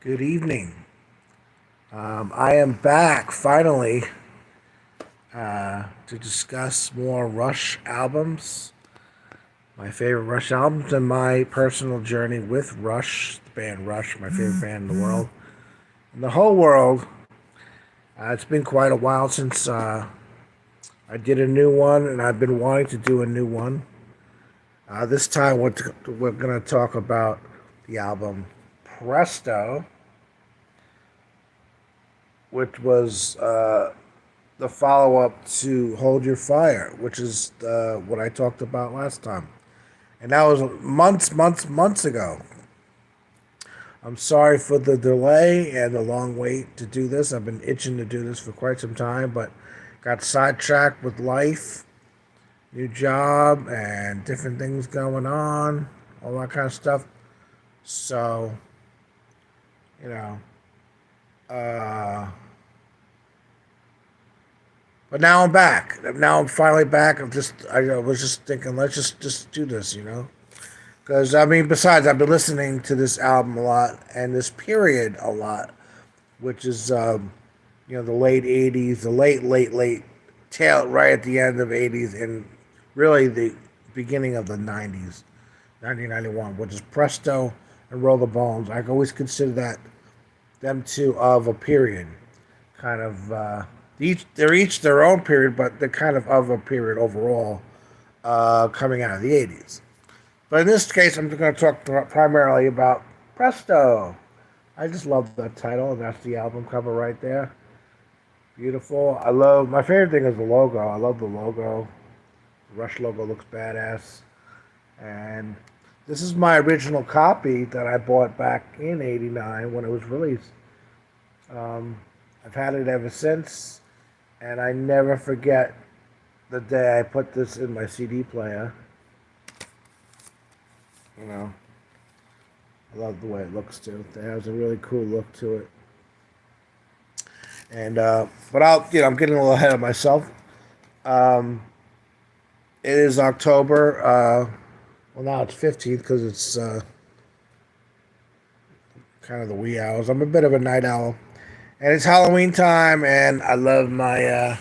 Good evening. I am back finally to discuss more Rush albums, my favorite Rush albums, and my personal journey with Rush, the band Rush, my favorite band in the world. In the whole world, it's been quite a while since I did a new one, and I've been wanting to do a new one. This time, we're going to talk about the album Presto, which was the follow up to Hold Your Fire, which is what I talked about last time. And that was months ago. I'm sorry for the delay and the long wait to do this. I've been itching to do this for quite some time, but got sidetracked with life, new job, and different things going on, all that kind of stuff. So, you know, uh, but now I'm back. Now I'm finally back. I was just thinking, let's just do this, Because I mean, besides, I've been listening to this album a lot and this period a lot, which is the late '80s, the late tail right at the end of '80s, and really the beginning of the '90s, 1991, which is Presto and Roll the Bones. I always consider that them two of a period, kind of. They're each their own period, but they're kind of a period overall, coming out of the '80s. But in this case, I'm going to talk primarily about Presto. I just love that title, and that's the album cover right there. Beautiful. My favorite thing is the logo. I love the logo. The Rush logo looks badass. And this is my original copy that I bought back in '89 when it was released. Um, I've had it ever since, and I never forget the day I put this in my CD player. You know, I love the way it looks too. It has a really cool look to it. And but I'm getting a little ahead of myself. Um, it is October. Well, now it's 15th because it's kind of the wee hours. I'm a bit of a night owl, and it's Halloween time, and I love my. I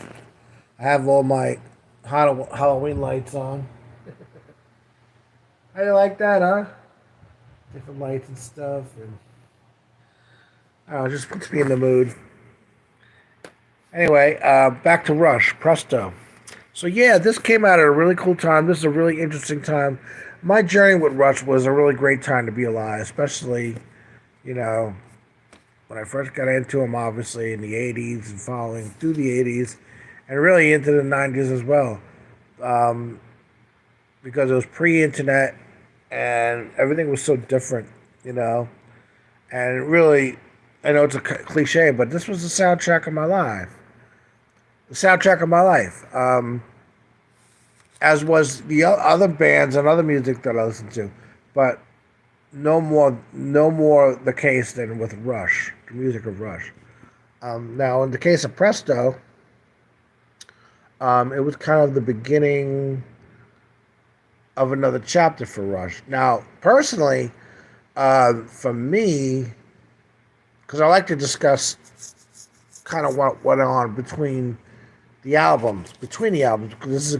have all my Halloween lights on. How do you like that, huh? Different lights and stuff, and I don't know, just puts me in the mood. Anyway, back to Rush, Presto. So yeah, this came out at a really cool time. This is a really interesting time. My journey with Rush was a really great time to be alive, especially, you know, when I first got into them, obviously in the '80s and following through the '80s, and really into the '90s as well, um, because it was pre-internet and everything was so different, you know. And really, I know it's a cliche, but this was the soundtrack of my life. The soundtrack of my life. As was the other bands and other music that I listened to, but no more the case than with Rush, the music of Rush. Now, in the case of Presto, it was kind of the beginning of another chapter for Rush. Now, personally, for me, because I like to discuss kind of what went on between the albums, because this is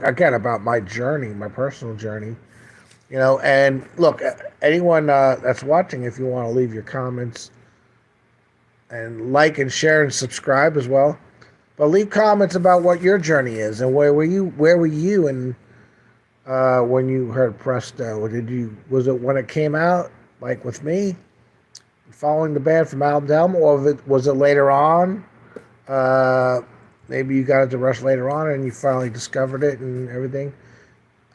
again about my journey, my personal journey, And look, anyone that's watching, if you want to leave your comments and like and share and subscribe as well, but leave comments about what your journey is and where were you and when you heard Presto? Was it when it came out, like with me, following the band from album to album, or was it later on? Uh, Maybe you got into Rush later on and you finally discovered it and everything.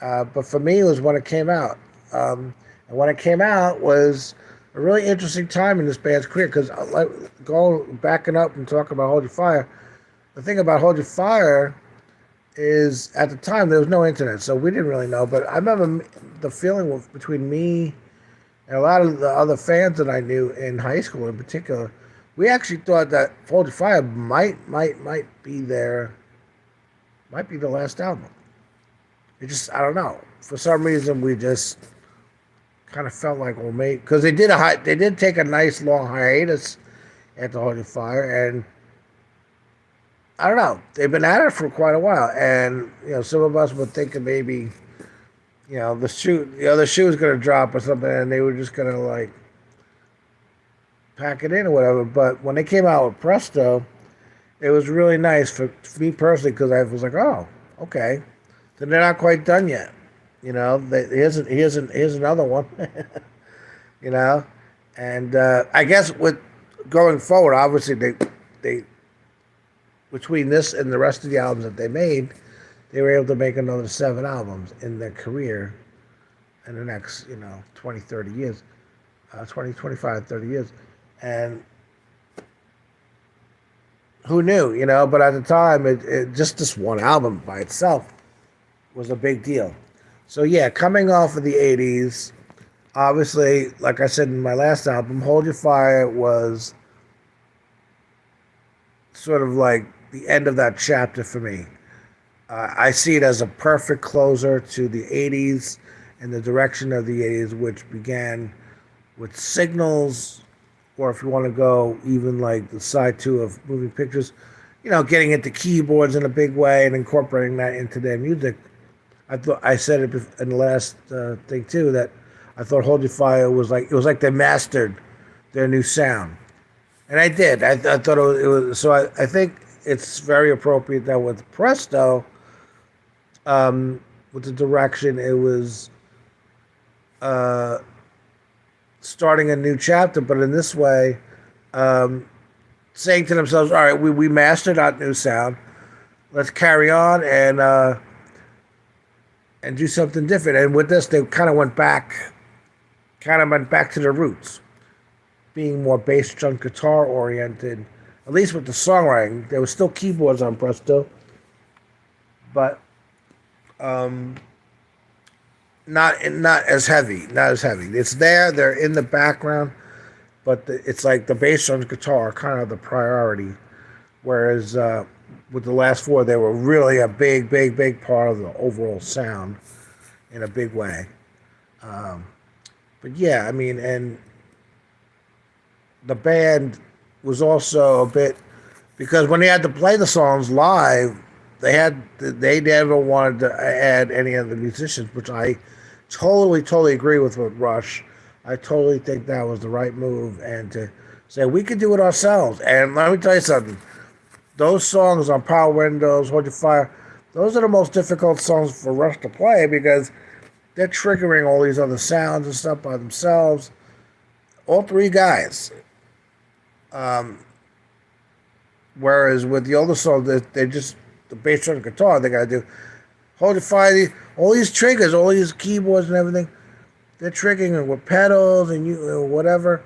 But for me, it was when it came out. And when it came out was a really interesting time in this band's career because, backing up and talking about Hold Your Fire, the thing about Hold Your Fire is at the time there was no internet, so we didn't really know. But I remember the feeling between me and a lot of the other fans that I knew in high school in particular. We actually thought that Hold Your Fire might be the last album. It just, I don't know. For some reason, we just kind of felt like, well, maybe because they did take a nice long hiatus at the Holy Fire, and I don't know, they've been at it for quite a while, and some of us were thinking maybe the other shoe was gonna drop or something, and they were just gonna like pack it in or whatever. But when they came out with Presto, it was really nice for me personally because I was like, oh, okay, then they're not quite done yet. Here's another one. you know, and I guess with going forward, obviously they between this and the rest of the albums that they made, they were able to make another 7 albums in their career in the next 20, 30 years, 20, 25, 30 years, and who knew, but at the time, just this one album by itself was a big deal. So yeah, coming off of the 80s, obviously, like I said in my last album, Hold Your Fire was sort of like the end of that chapter for me. I see it as a perfect closer to the 80s and the direction of the 80s, which began with Signals, or if you want to go even like the side two of moving pictures, getting into keyboards in a big way and incorporating that into their music. I said it in the last thing too, that I thought Hold Your Fire was like they mastered their new sound, and I did. I thought it was so. I think it's very appropriate that with Presto, with the direction, it was starting a new chapter, but in this way, saying to themselves, all right, we mastered our new sound. Let's carry on and do something different. And with this, they kind of went back to their roots, being more bass, drum, guitar oriented. At least with the songwriting, there was still keyboards on Presto, but not as heavy. Not as heavy. It's there. They're in the background, but it's like the bass, drum, guitar are kind of the priority. Whereas with the last 4, they were really a big, big, big part of the overall sound in a big way. But yeah, I mean, and the band was also a bit, because when they had to play the songs live, they never wanted to add any of the musicians, which I totally agree with Rush. I totally think that was the right move, and to say we could do it ourselves. And let me tell you something. Those songs on Power Windows, Hold Your Fire, those are the most difficult songs for Rush to play because they're triggering all these other sounds and stuff by themselves. All 3 guys. Whereas with the older songs, they just, the bass, drum, and guitar, they got to do Hold Your Fire, all these triggers, all these keyboards and everything, they're triggering it with pedals and whatever.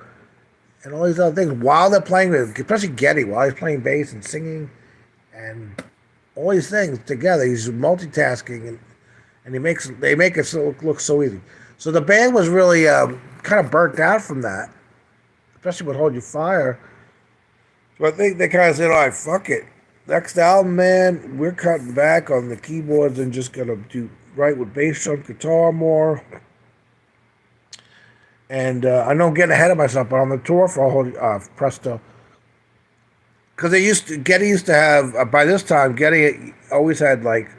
And all these other things while they're playing, especially Geddy, while he's playing bass and singing, and all these things together. He's multitasking, and they make it look so easy. So the band was really kind of burnt out from that, especially with Hold Your Fire. So I think they kind of said, all right, fuck it. Next album, man, we're cutting back on the keyboards and just gonna do right with bass, drum, guitar more. And I know I'm getting ahead of myself, but on the tour for Presto, because Geddy used to have, by this time, Geddy always had like,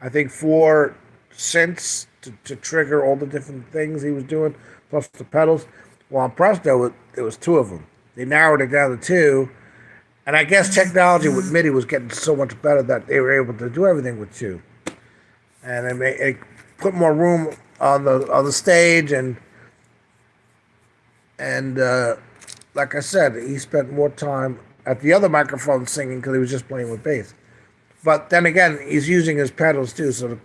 I think 4 synths to trigger all the different things he was doing, plus the pedals. Well, on Presto, it was 2 of them. They narrowed it down to 2, and I guess technology with MIDI was getting so much better that they were able to do everything with 2, and it put more room on the stage and like I said, he spent more time at the other microphone singing because he was just playing with bass. But then again, he's using his pedals too, so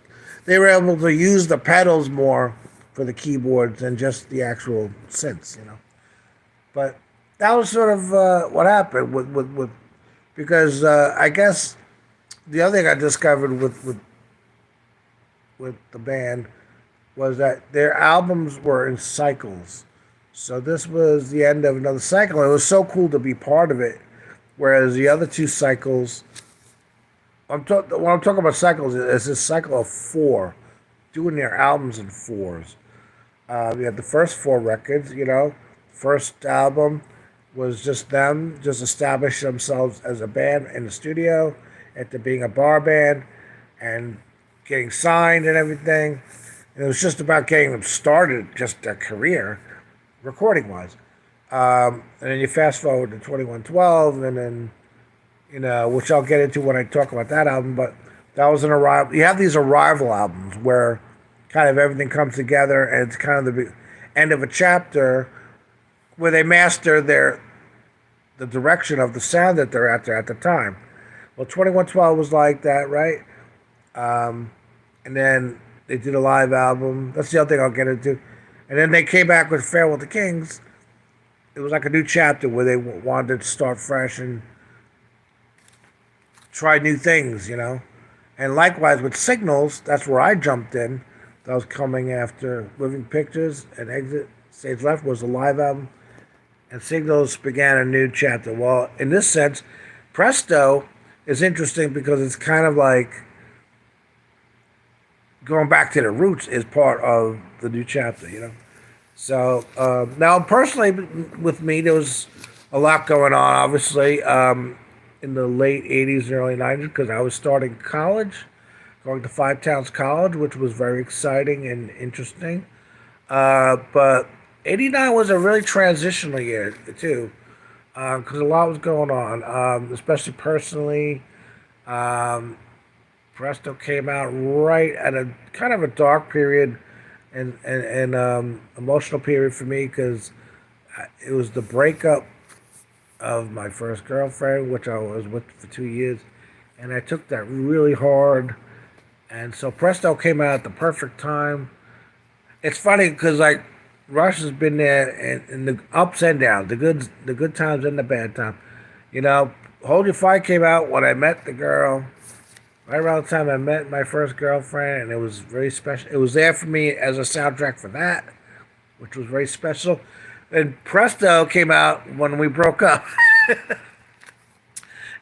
they were able to use the pedals more for the keyboards than just the actual synths, But that was sort of what happened with because I guess the other thing I discovered with the band was that their albums were in cycles. So this was the end of another cycle. It was so cool to be part of it. Whereas the other 2 cycles, when I'm talking about cycles, it's a cycle of 4, doing their albums in 4s. We had the first four records, you know. First album was just them, just establish themselves as a band in the studio, after being a bar band and getting signed and everything. And it was just about getting them started, just their career, recording wise. And then you fast forward to 2112, and then, you know, which I'll get into when I talk about that album, but that was an arrival. You have these arrival albums where kind of everything comes together and it's kind of the end of a chapter where they master the direction of the sound that they're after at the time. Well, 2112 was like that, right? And then they did a live album. That's the other thing I'll get into. And then they came back with Farewell to Kings. It was like a new chapter where they wanted to start fresh and try new things, you know. And likewise with Signals, that's where I jumped in. That was coming after Living Pictures and Exit Stage Left was a live album. And Signals began a new chapter. Well, in this sense, Presto is interesting because it's kind of like going back to the roots is part of the new chapter, you know. So now, personally, with me, there was a lot going on. Obviously, in the late '80s and early '90s, because I was starting college, going to Five Towns College, which was very exciting and interesting. But '89 was a really transitional year too, because a lot was going on, especially personally. Um, Presto came out right at a kind of a dark period and emotional period for me because it was the breakup of my first girlfriend, which I was with for 2 years, and I took that really hard. And so Presto came out at the perfect time. It's funny because like Rush has been there in the ups and downs, the good times and the bad times. You know, Hold Your Fire came out when I met the girl. Right around the time I met my first girlfriend, and it was very special. It was there for me as a soundtrack for that, which was very special. And Presto came out when we broke up.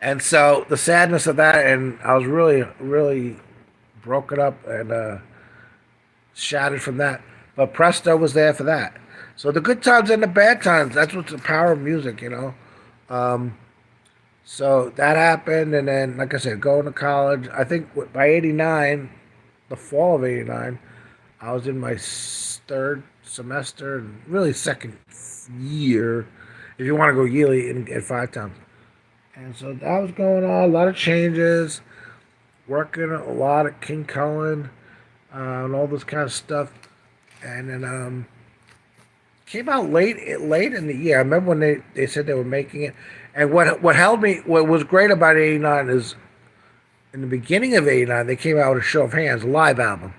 And so the sadness of that, and I was really, really broken up and shattered from that. But Presto was there for that. So the good times and the bad times, that's what's the power of music, you know. Um, so that happened, and then, like I said, going to college. I think by '89, the fall of '89, I was in my third semester, really second year, if you want to go yearly at Five Towns. And so that was going on, a lot of changes, working a lot at King Cullen, and all this kind of stuff. And then came out late in the year. I remember when they said they were making it. And what held me, what was great about '89 is in the beginning of '89 they came out with a Show of Hands a live album,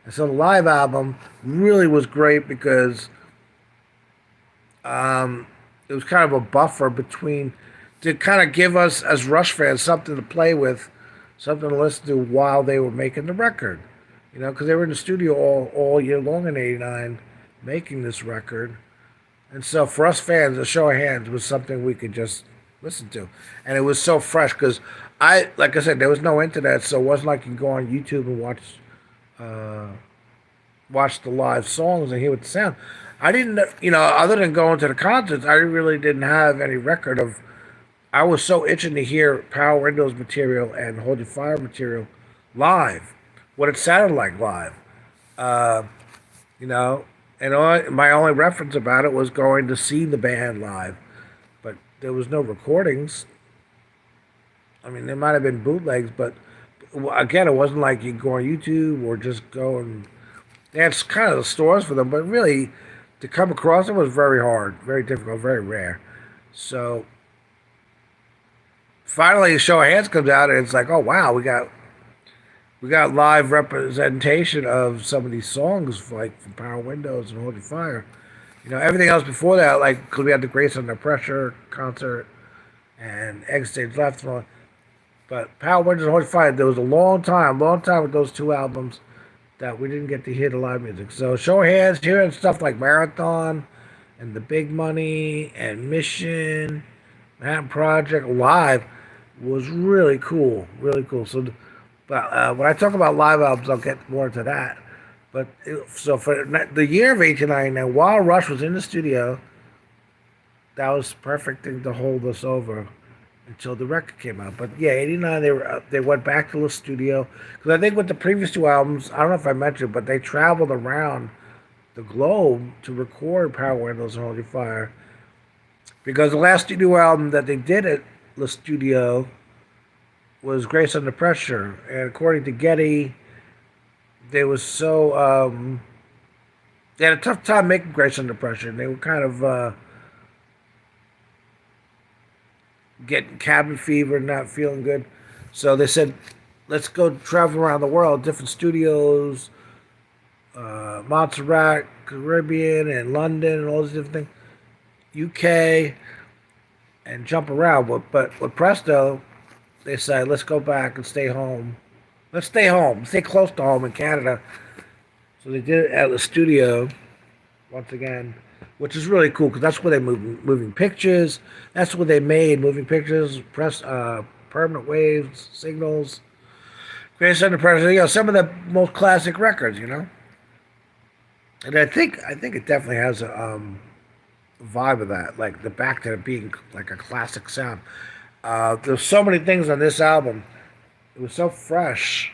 and so the live album really was great because it was kind of a buffer between to kind of give us as Rush fans something to play with, something to listen to while they were making the record. You know, because they were in the studio all year long in '89 making this record. And so for us fans, a show of hands was something we could just listen to. And it was so fresh because like I said, there was no internet, so it wasn't like you can go on YouTube and uh, watch the live songs and hear what the sound. I didn't, you know, other than going to the concerts, I really didn't have any record of. I was so itching to hear Power Windows material and Hold Your Fire material live, what it sounded like live. Uh, you know, and my only reference about it was going to see the band live, but there was no recordings. I mean, there might have been bootlegs, but again, it wasn't like you go on YouTube or just go and they had kind of the stores for them, but really to come across it was very hard, very difficult, very rare. So finally, the Show of Hands comes out, and it's like, oh wow, we got live representation of some of these songs, like from Power Windows and Hold Your Fire. You know, everything else before that, like because we had the Grace Under Pressure concert and Egg Stage Left and all. But Power Windows and Hold Your Fire, there was a long time with those two albums that we didn't get to hear the live music. So Show of Hands, hearing stuff like Marathon and The Big Money and Mission, Manhattan Project live was really cool, really cool. So, but when I talk about live albums, I'll get more into that. So for the year of '89, while Rush was in the studio, that was perfect thing to hold us over until the record came out. But yeah, '89 they went back to the studio because I think with the previous two albums, I don't know if I mentioned, but they traveled around the globe to record Power Windows and Holy Fire because the last studio album that they did at the studio was Grace Under Pressure, and according to Getty, they was so they had a tough time making Grace Under Pressure. They were kind of getting cabin fever, not feeling good. So they said, let's go travel around the world, different studios, Montserrat, Caribbean, and London, and all these different things, UK, and jump around. But with Presto, they said, let's go back and stay home. Let's stay home, stay close to home in Canada. So they did it at the studio once again, which is really cool because that's where they moving pictures. That's where they made moving pictures, permanent waves, signals, Grace Under Pressure. Some of the most classic records. And I think it definitely has a vibe of that, like the back to it being like a classic sound. There's so many things on this album. It was so fresh.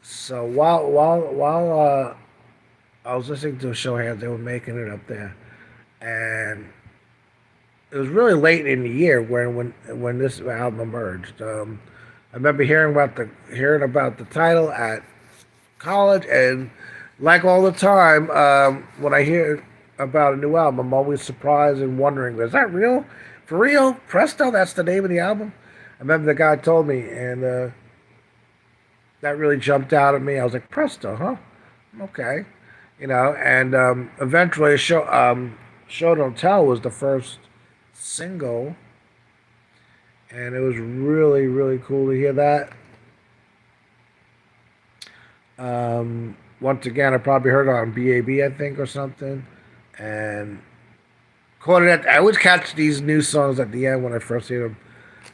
So while I was listening to a show here, they were making it up there, and it was really late in the year when this album emerged. I remember hearing about the title at college, and like all the time, when I hear about a new album, I'm always surprised and wondering, is that real? For real? Presto? That's the name of the album? I remember the guy told me, and that really jumped out at me. I was like, Presto, huh? Okay. And eventually, Show Don't Tell was the first single, and it was really, really cool to hear that. Once again, I probably heard it on BAB, I think, or something, and caught it I always catch these new songs at the end when I first hear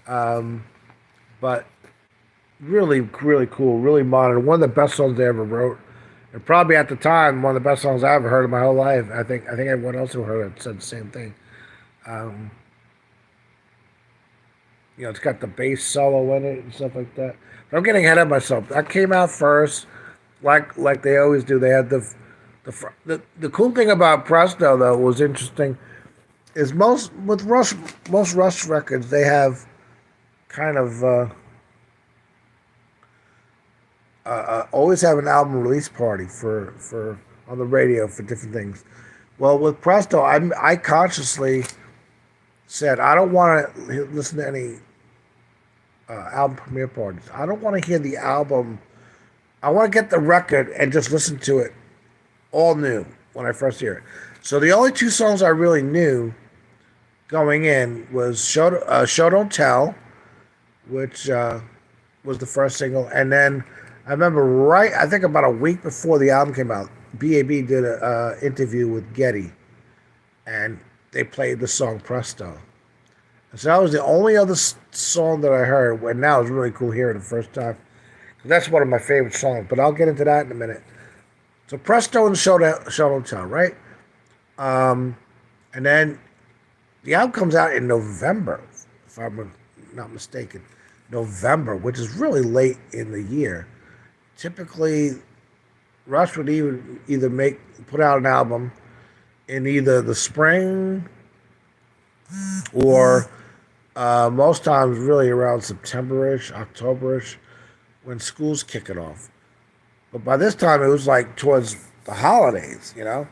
them, but really, really cool, really modern. One of the best songs they ever wrote, and probably at the time one of the best songs I ever heard in my whole life. I think everyone else who heard it said the same thing. Um, it's got the bass solo in it and stuff like that. But I'm getting ahead of myself. That came out first, like they always do. They had the cool thing about Presto though was interesting is most Rush records they have kind of always have an album release party for on the radio for different things. Well, with Presto, I consciously said I don't want to listen to any album premiere parties. I don't want to hear the album. I want to get the record and just listen to it all new when I first hear it. So the only two songs I really knew going in was Show Don't Tell, which was the first single, and then I remember I think about a week before the album came out, BAB did an interview with Getty, and they played the song Presto. And so that was the only other song that I heard, and now it's really cool hearing it the first time. That's one of my favorite songs, but I'll get into that in a minute. So Presto and Show Don't Tell, right? And then the album comes out in November, if I'm not mistaken. November, which is really late in the year. Typically, Rush would either put out an album in either the spring or most times really around September-ish, October-ish, when school's kicking off. But by this time, it was like towards the holidays. And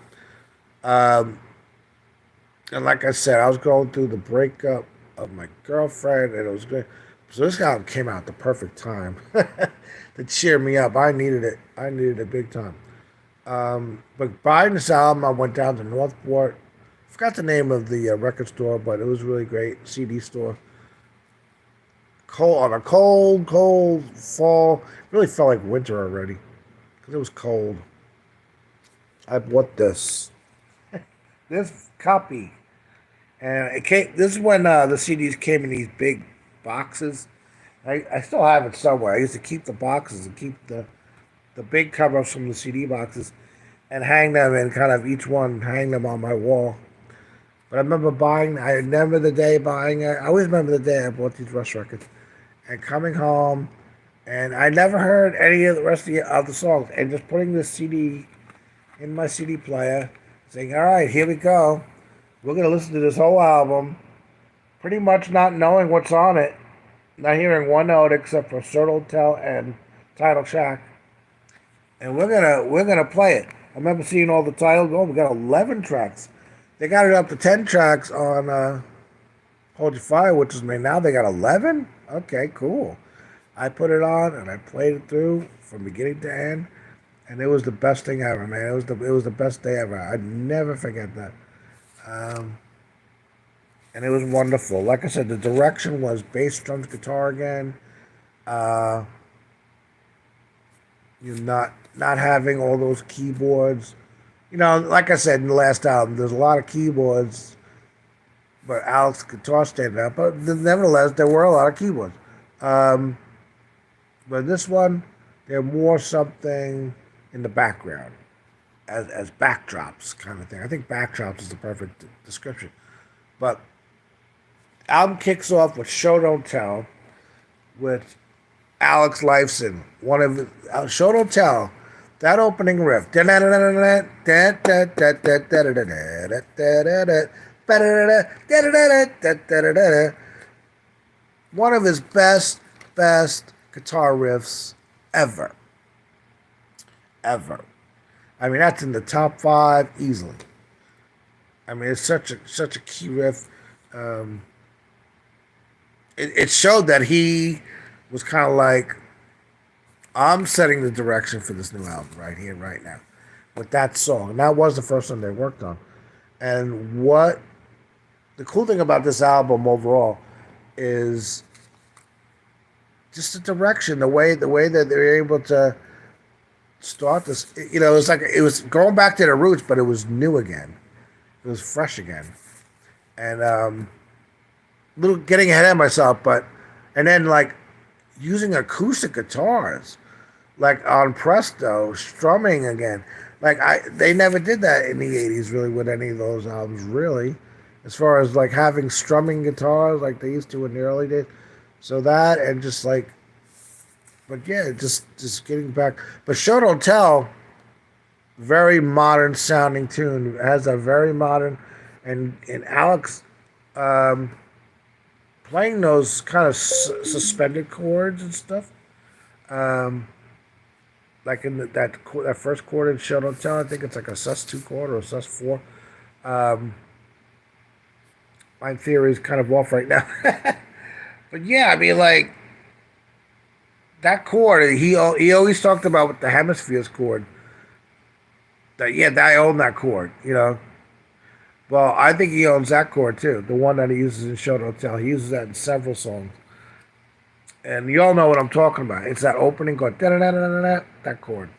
like I said, I was going through the breakup of my girlfriend, and it was good. So this album came out at the perfect time to cheer me up. I needed it. I needed it big time. But buying this album, I went down to Northport. I forgot the name of the record store, but it was really great. CD store. On a cold, cold fall. Really felt like winter already because it was cold. I bought this copy, and it came. This is when the CDs came in these big boxes. I still have it somewhere. I used to keep the boxes and keep the the big covers from the CD boxes and hang them and kind of each one hang them on my wall. But I remember buying. I remember the day buying it. I always remember the day I bought these Rush records and coming home, and I never heard any of the rest of the songs. And just putting this CD in my CD player, saying, "All right, here we go. We're gonna listen to this whole album." Pretty much not knowing what's on it, not hearing one note except for Sir Don't Tell and Title Track, and we're gonna play it. I remember seeing all the titles. Oh, we got 11 tracks. They got it up to 10 tracks on Hold Your Fire, which is me. Now they got 11. Okay, cool. I put it on and I played it through from beginning to end, and it was the best thing ever, man. It was the best day ever. I'd never forget that. Um, and it was wonderful. Like I said, the direction was bass, drums, guitar again. Uh, you're not having all those keyboards. Like I said in the last album, there's a lot of keyboards, but Alex's guitar stayed out. But nevertheless, there were a lot of keyboards. Um, but this one, they're more something in the background, as backdrops kind of thing. I think backdrops is the perfect description. But album kicks off with Show Don't Tell, with Alex Lifeson. One of Show Don't Tell. That opening riff. One of his best guitar riffs ever. Ever. I mean, that's in the top 5 easily. I mean, it's such a key riff. Um, it showed that he was kind of like, I'm setting the direction for this new album right here, right now, with that song. And that was the first one they worked on. And what the cool thing about this album overall is just the direction, the way that they're able to start this. It's like it was going back to the roots, but it was new again. It was fresh again, and little getting ahead of myself, and then like using acoustic guitars, like on Presto, strumming again. Like they never did that in the '80s, really, with any of those albums, really, as far as like having strumming guitars like they used to in the early days. So that and just like, but yeah, just getting back. But Show Don't Tell, very modern sounding tune. It has a very modern, and Alex playing those kind of suspended chords and stuff. Um, like in that first chord in Show Don't Tell, I think it's like a sus2 chord or a sus4. Um, my theory is kind of off right now. But yeah, I mean, like that chord, he always talked about with the hemispheres chord. That I own that chord. Well, I think he owns that chord too, the one that he uses in Show Don't Tell. He uses that in several songs, and you all know what I'm talking about. It's that opening chord, that chord.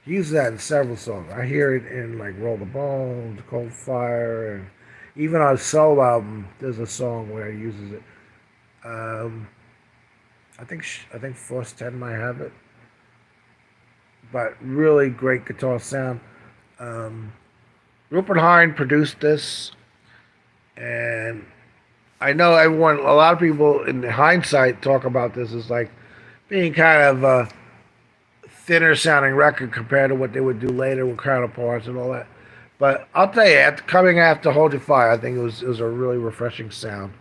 He uses that in several songs. I hear it in like Roll the Bones, Cold Fire, and even on his solo album, there's a song where he uses it. I think Force 10 might have it, but really great guitar sound. Um, Rupert Hine produced this, and I know a lot of people in hindsight talk about this as like being kind of a thinner sounding record compared to what they would do later with counterparts and all that. But I'll tell you, coming after Hold Your Fire, I think it was a really refreshing sound,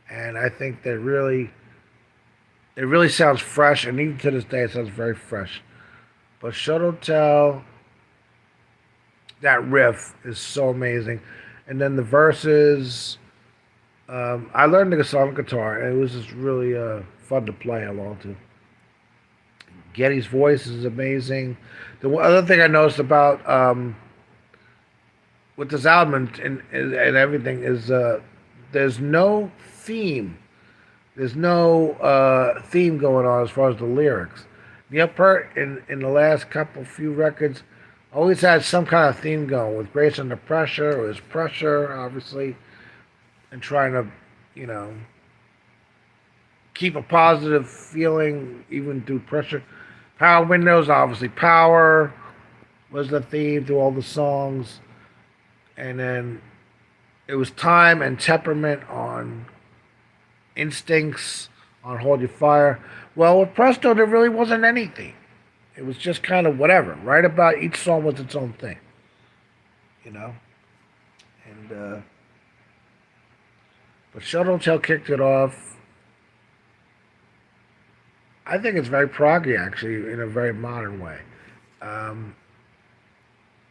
and I think that it really sounds fresh, and even to this day, it sounds very fresh. But Show Don't Tell, that riff is so amazing, and then the verses. I learned the song on guitar, and it was just really fun to play along to. Getty's voice is amazing. The other thing I noticed about with this album and everything is there's no theme. There's no theme going on as far as the lyrics. The upper in the last few records always had some kind of theme going with Grace Under Pressure, or his pressure, obviously, and trying to, keep a positive feeling even through pressure. Power Windows, obviously. Power was the theme to all the songs. And then it was Time and Temperament on Instincts, on Hold Your Fire. Well, with Presto, there really wasn't anything. It was just kind of whatever. Right about each song was its own thing, you know? And, but Show Don't Tell kicked it off. I think it's very proggy, actually, in a very modern way. Um,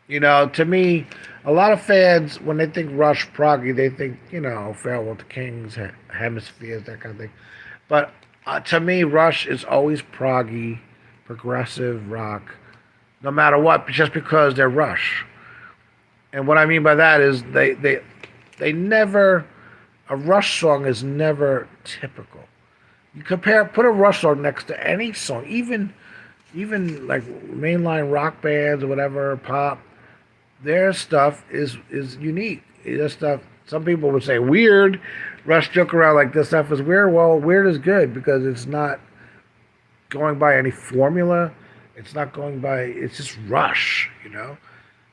to me, a lot of fans, when they think Rush proggy, they think, Farewell with the Kings, Hemispheres, that kind of thing. But to me, Rush is always proggy, progressive rock, no matter what, just because they're Rush. And what I mean by that is they never, a Rush song is never typical. You put a Rush song next to any song, even like mainline rock bands or whatever, pop. Their stuff is unique. Their stuff. Some people would say weird. Rush joke around like this stuff is weird. Well, weird is good because it's not going by any formula. It's not going by. It's just Rush.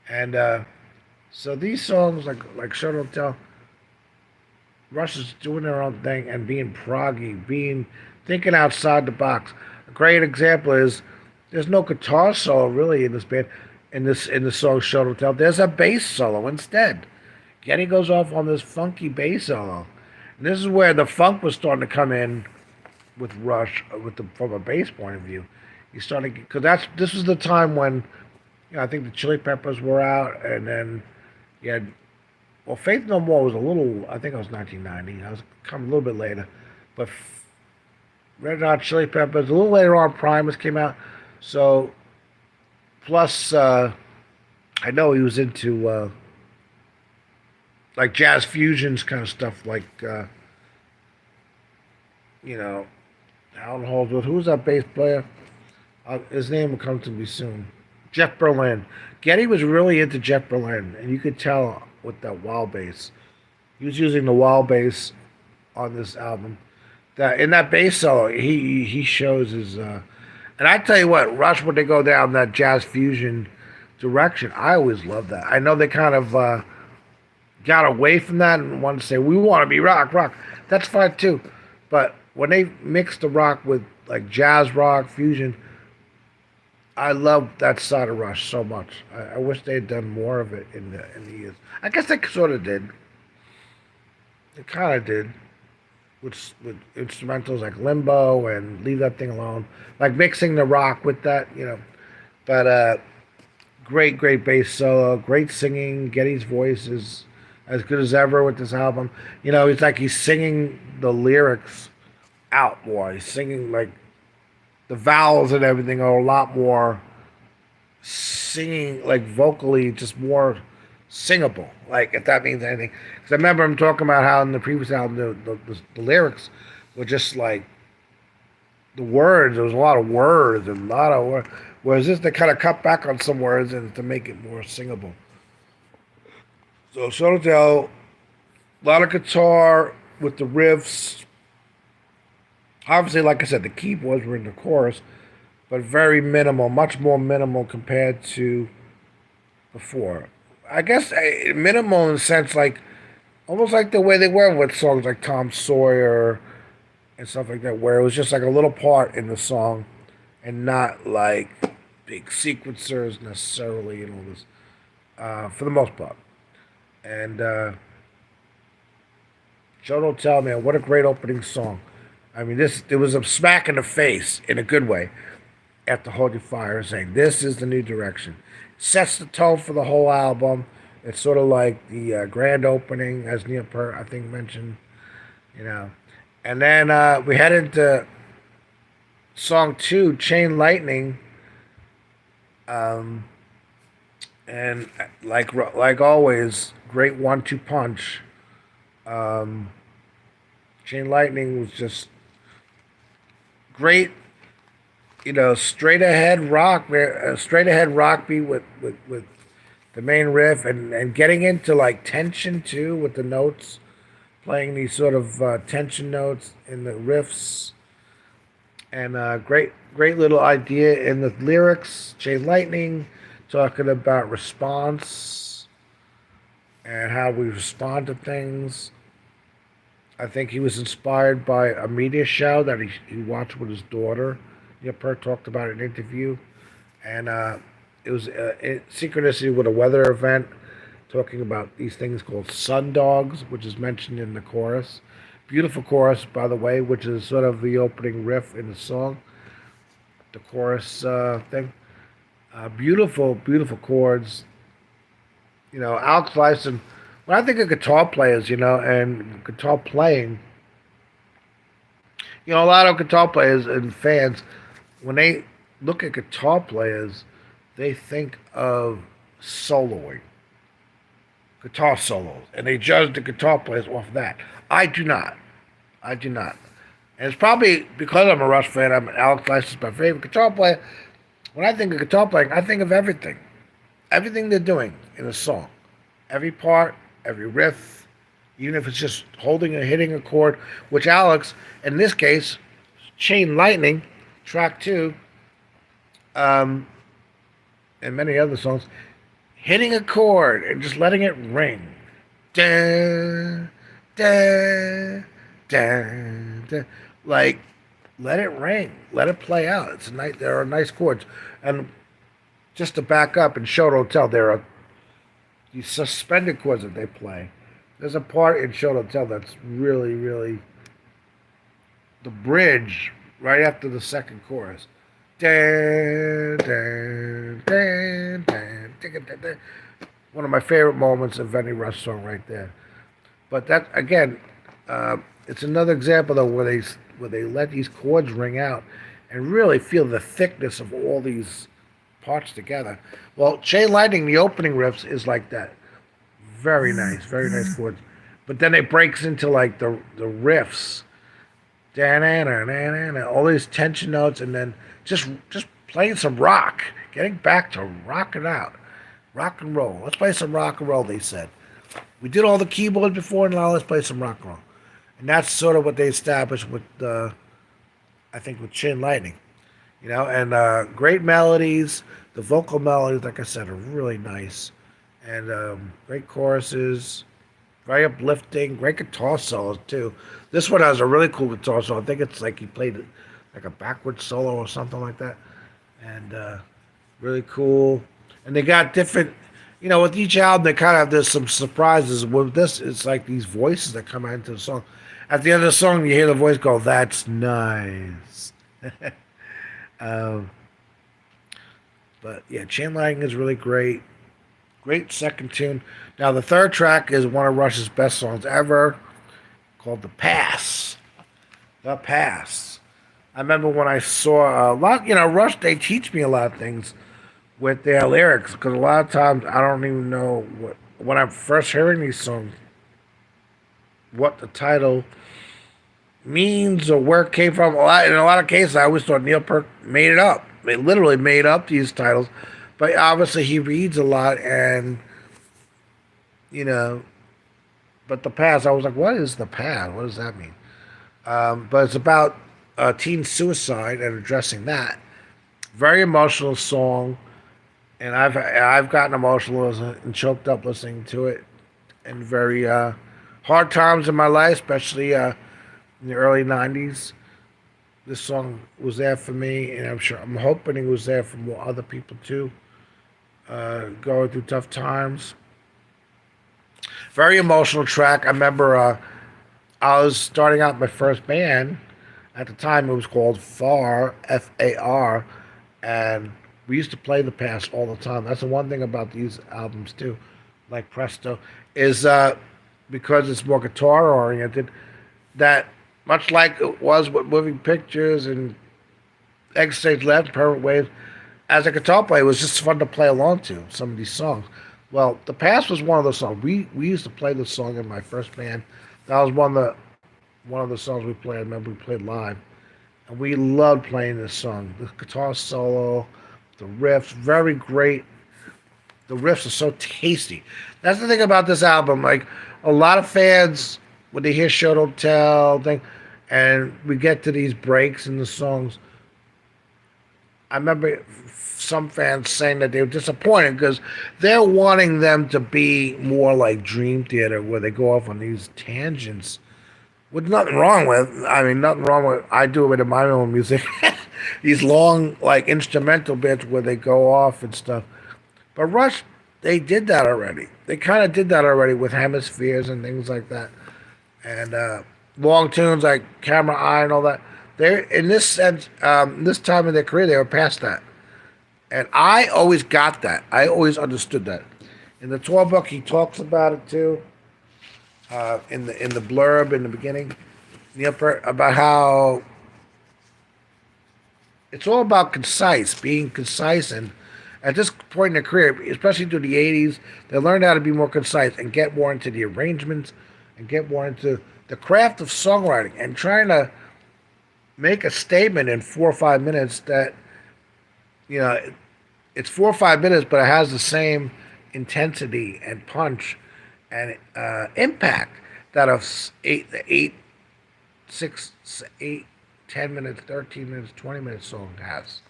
And so these songs like Show Don't Tell, Rush is doing their own thing and being proggy, being thinking outside the box. A great example is there's no guitar solo really in this band. In the song Show Don't Tell, there's a bass solo instead. Getty goes off on this funky bass solo. And this is where the funk was starting to come in with Rush, from a bass point of view. He started because this was the time when I think the Chili Peppers were out, and then you had Faith No More was a little. I think it was 1990. I was coming a little bit later, but Red Hot Chili Peppers a little later on. Primus came out, so plus I know he was into like jazz fusions kind of stuff, like Alan Holdsworth. Who was that bass player? His name will come to me soon. Jeff Berlin. Getty was really into Jeff Berlin, and you could tell with that wah bass. He was using the wah bass on this album. That in that bass solo, he shows his. And I tell you what, Rush, when they go down that jazz fusion direction, I always love that. I know they kind of got away from that and wanted to say we want to be rock. That's fine too, but when they mix the rock with like jazz rock fusion, I love that side of Rush so much. I wish they had done more of it in the years. I guess they sort of did. They kind of did with instrumentals like Limbo and Leave That Thing Alone, like mixing the rock with that. But great bass solo, great singing. Getty's voice is as good as ever with this album. It's like he's singing the lyrics out more. He's singing like the vowels and everything are a lot more singing, like vocally, just more singable. Like if that means anything, because I remember him talking about how in the previous album the lyrics were just like the words. There was a lot of words and a lot of words. Whereas this, they kind of cut back on some words and to make it more singable. So Show Don't Tell, a lot of guitar with the riffs. Obviously, like I said, the keyboards were in the chorus, but very minimal, much more minimal compared to before. I guess minimal in the sense like almost like the way they were with songs like Tom Sawyer and stuff like that, where it was just like a little part in the song and not like big sequencers necessarily and all this, for the most part. And Show Don't Tell, man, what a great opening song. I mean, it was a smack in the face in a good way after Hold Your Fire, saying this is the new direction. Sets the tone for the whole album. It's sort of like the grand opening, as Neil Peart, I think, mentioned. And then we head into song 2, Chain Lightning. And like always, great 1-2 punch. Chain Lightning was just great, straight ahead rock beat with the main riff and getting into like tension too with the notes, playing these sort of tension notes in the riffs. And great little idea in the lyrics. Chain Lightning talking about response and how we respond to things. I think he was inspired by a media show that he watched with his daughter. Neil Peart talked about it in an interview, and it was synchronicity with a weather event, talking about these things called sun dogs, which is mentioned in the chorus. Beautiful chorus, by the way, which is sort of the opening riff in the song. The chorus thing, beautiful chords. Alex Lifeson. When I think of guitar players, and guitar playing, a lot of guitar players and fans, when they look at guitar players, they think of soloing, guitar solos, and they judge the guitar players off of that. I do not. I do not. And it's probably because I'm a Rush fan. I'm Alex Lifeson's my favorite guitar player. When I think of guitar playing, I think of everything they're doing in a song, every part, every riff, even if it's just holding or hitting a chord, which Alex, in this case, Chain Lightning, track 2, and many other songs, hitting a chord and just letting it ring. Da, da, da, da. Like, let it ring. Let it play out. There are nice chords. And just to back up in Show Don't Tell, there are these suspended chords that they play. There's a part in Show Don't Tell that's really, really the bridge right after the second chorus. One of my favorite moments of any Rush song right there. But that again, it's another example though where they let these chords ring out and really feel the thickness of all these parts together. Well, Chain Lightning, the opening riffs is like that. Very nice chords. But then it breaks into like the riffs, all these tension notes, and then just playing some rock, getting back to rocking out, rock and roll. Let's play some rock and roll. They said we did all the keyboards before, and now let's play some rock and roll. And that's sort of what they established with, I think, with Chain Lightning. And great melodies. The vocal melodies, like I said, are really nice. And great choruses, very uplifting, great guitar solos, too. This one has a really cool guitar solo. I think it's like he played like a backwards solo or something like that. And really cool. And they got different, with each album, they kind of, there's some surprises. With this, it's like these voices that come out into the song. At the end of the song, you hear the voice go, "That's nice." um, but yeah, Chain Lightning is really great. Great second tune. Now, the third track is one of Rush's best songs ever, called The Pass. The Pass. I remember when I saw a lot, Rush, they teach me a lot of things with their lyrics, because a lot of times I don't even know when I'm first hearing these songs, what the title means or where it came from. In a lot of cases, I always thought Neil Peart made it up. They literally made up these titles. But obviously he reads a lot, and, but The Pass, I was like, what is The Pass? What does that mean? But it's about teen suicide and addressing that. Very emotional song, and I've gotten emotional and choked up listening to it, and very hard times in my life, especially in the early '90s. This song was there for me, and I'm hoping it was there for more other people too. Going through tough times. Very emotional track. I remember I was starting out my first band. At the time, it was called FAR, F-A-R, and we used to play The Pass all the time. That's the one thing about these albums too, like Presto, is because it's more guitar oriented. That much like it was with Moving Pictures and Egg Stage Left, Perfect Waves, as a guitar player, it was just fun to play along to some of these songs. Well, The Past was one of those songs. We used to play this song in my first band. That was one of the songs we played. I remember we played live, and we loved playing this song. The guitar solo, the riffs, very great. The riffs are so tasty. That's the thing about this album. Like a lot of fans, when they hear "Show Don't Tell," and we get to these breaks in the songs. I remember some fans saying that they were disappointed because they're wanting them to be more like Dream Theater, where they go off on these tangents. With nothing wrong with, I mean, nothing wrong with. I do it in my own music. These long, like instrumental bits where they go off and stuff. But Rush, they did that already. They kind of did that already with Hemispheres and things like that, and long tunes like Camera Eye and all that. They, in this sense, this time in their career, they were past that, and I always got that. I always understood that. In the tour book, he talks about it too. In the blurb in the beginning, the upper about how it's all about being concise, and at this point in their career, especially through the '80s, they learned how to be more concise and get more into the arrangements and get more into the craft of songwriting and trying to make a statement in 4 or 5 minutes that you know it's 4 or 5 minutes, but it has the same intensity and punch and impact that of eight, 8, 10 minutes, 13 minutes, 20 minutes song has.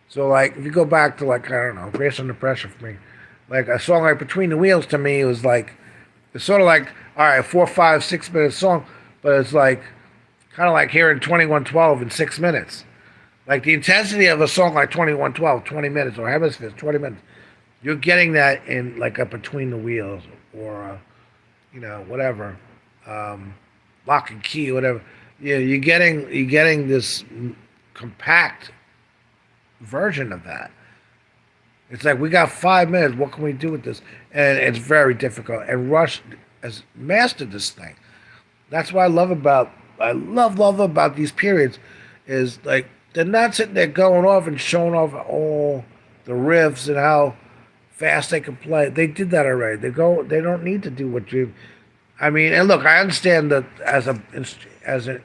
So like if you go back to like I don't know, Grace Under Pressure for me, like a song like Between the Wheels to me was like it's sort of like all right, 4, 5, 6 minute song, but it's like kind of like hearing 2112 in 6 minutes. Like the intensity of a song like 2112, 20 minutes, or Hemispheres, 20 minutes, you're getting that in like a Between the Wheels or whatever, um, Lock and Key, whatever. Yeah, you're getting this compact version of that. It's like we got 5 minutes. What can we do with this? And it's very difficult. And Rush has mastered this thing. That's what I love about these periods is like they're not sitting there going off and showing off all the riffs and how fast they can play. They did that already. They don't need to do what you. I mean, and look, I understand that as an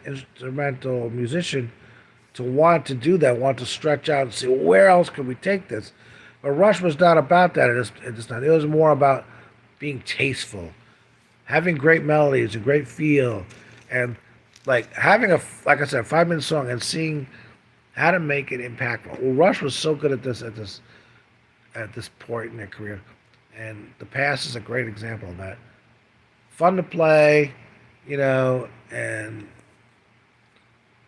instrumental musician, to want to do that, want to stretch out and see where else can we take this. But Rush was not about that at this time. It was more about being tasteful, having great melodies, a great feel, and like having like I said, 5 minute song and seeing how to make it impactful. Well, Rush was so good at this point in their career, and The Past is a great example of that. Fun to play, and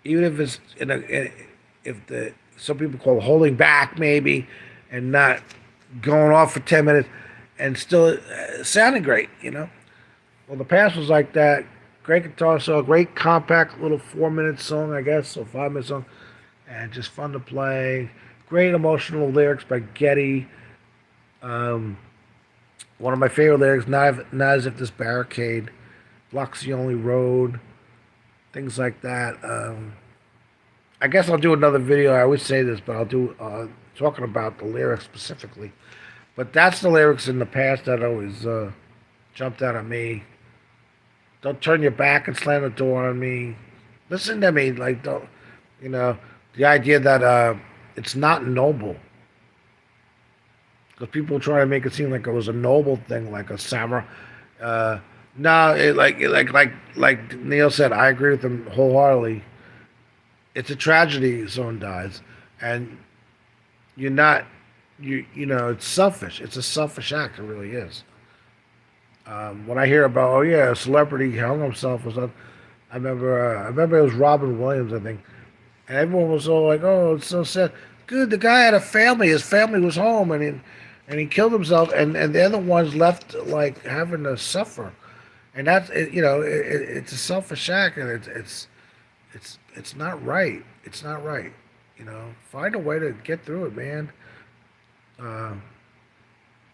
even if it's if the some people call it holding back maybe, and not going off for 10 minutes, and still sounding great. Well, The Past was like that. Great guitar song, great compact little 4 minute song, I guess, or 5 minute song, and just fun to play. Great emotional lyrics by Getty. Um, One of my favorite lyrics, not as if this barricade blocks the only road, things like that. I guess I'll do another video. I always say this, but I'll do talking about the lyrics specifically. But that's the lyrics in The Past that always jumped out at me. Don't turn your back and slam the door on me. Listen to me, like don't, you know, the idea that it's not noble. Because people try to make it seem like it was a noble thing, like a samurai. No, like Neil said, I agree with him wholeheartedly. It's a tragedy someone dies, and you're not, it's selfish. It's a selfish act. It really is. When I hear about, oh yeah, a celebrity hung himself or something, I remember it was Robin Williams, I think, and everyone was all like, oh, it's so sad. Good, the guy had a family. His family was home, and he killed himself, and the other ones left like having to suffer, and that's it's a selfish act, and it's not right. It's not right. Find a way to get through it, man. Uh,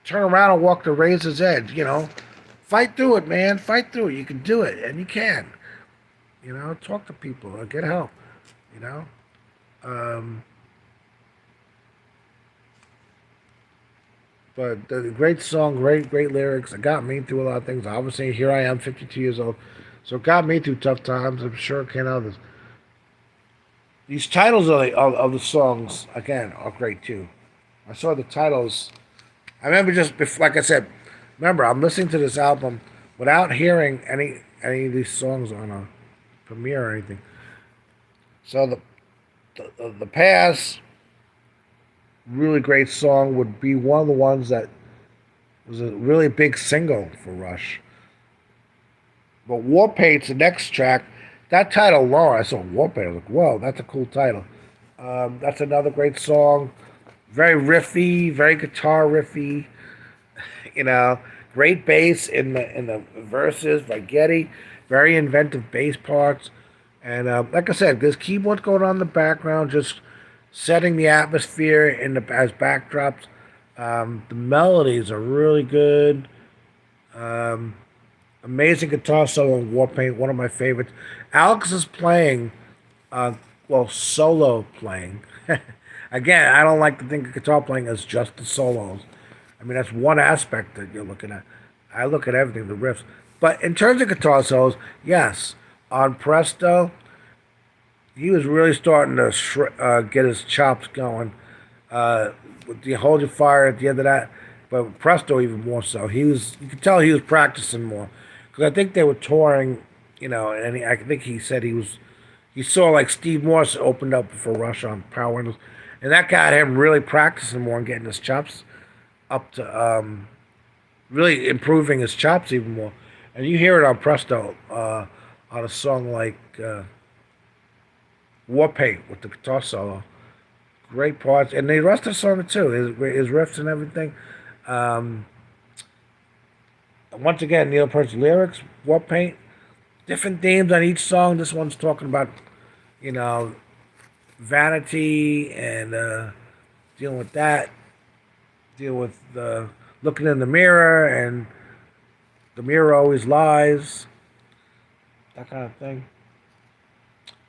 Turn around and walk the razor's edge. Fight through it, man. Fight through it. You can do it, and you can. Talk to people, get help. You know. Um, But the great song, great lyrics. It got me through a lot of things. Obviously, here I am, 52 years old. So it got me through tough times. I'm sure it can others. These titles of the songs, again, are great too. I saw the titles. I remember like I said, remember, I'm listening to this album without hearing any of these songs on premiere or anything. So the past really great song would be one of the ones that was a really big single for Rush. But War Paint's the next track. That title alone, I saw War Paint. I was like, whoa, that's a cool title. That's another great song. Very riffy, very guitar riffy. You know, great bass in the verses by Getty. Very inventive bass parts. And like I said, there's keyboards going on in the background, just setting the atmosphere as backdrops. The melodies are really good. Um, Amazing guitar solo in Warpaint, one of my favorites. Alex is playing, uh, solo playing. Again, I don't like to think of guitar playing as just the solos. I mean, that's one aspect that you're looking at. I look at everything, the riffs. But in terms of guitar solos, yes, on Presto, he was really starting to get his chops going. With the Hold Your Fire at the end of that, but Presto even more so. You could tell he was practicing more because I think they were touring, and I think he said he saw like Steve Morse opened up for Rush on Power Windows, and that got him really practicing more and getting his chops up to really improving his chops even more. And you hear it on Presto on a song like War Paint with the guitar solo. Great parts, and the rest of the song too. His riffs and everything. Um, Once again, Neil Peart's lyrics, War Paint, different themes on each song. This one's talking about, you know, vanity and dealing with that, deal with looking in the mirror and the mirror always lies, that kind of thing.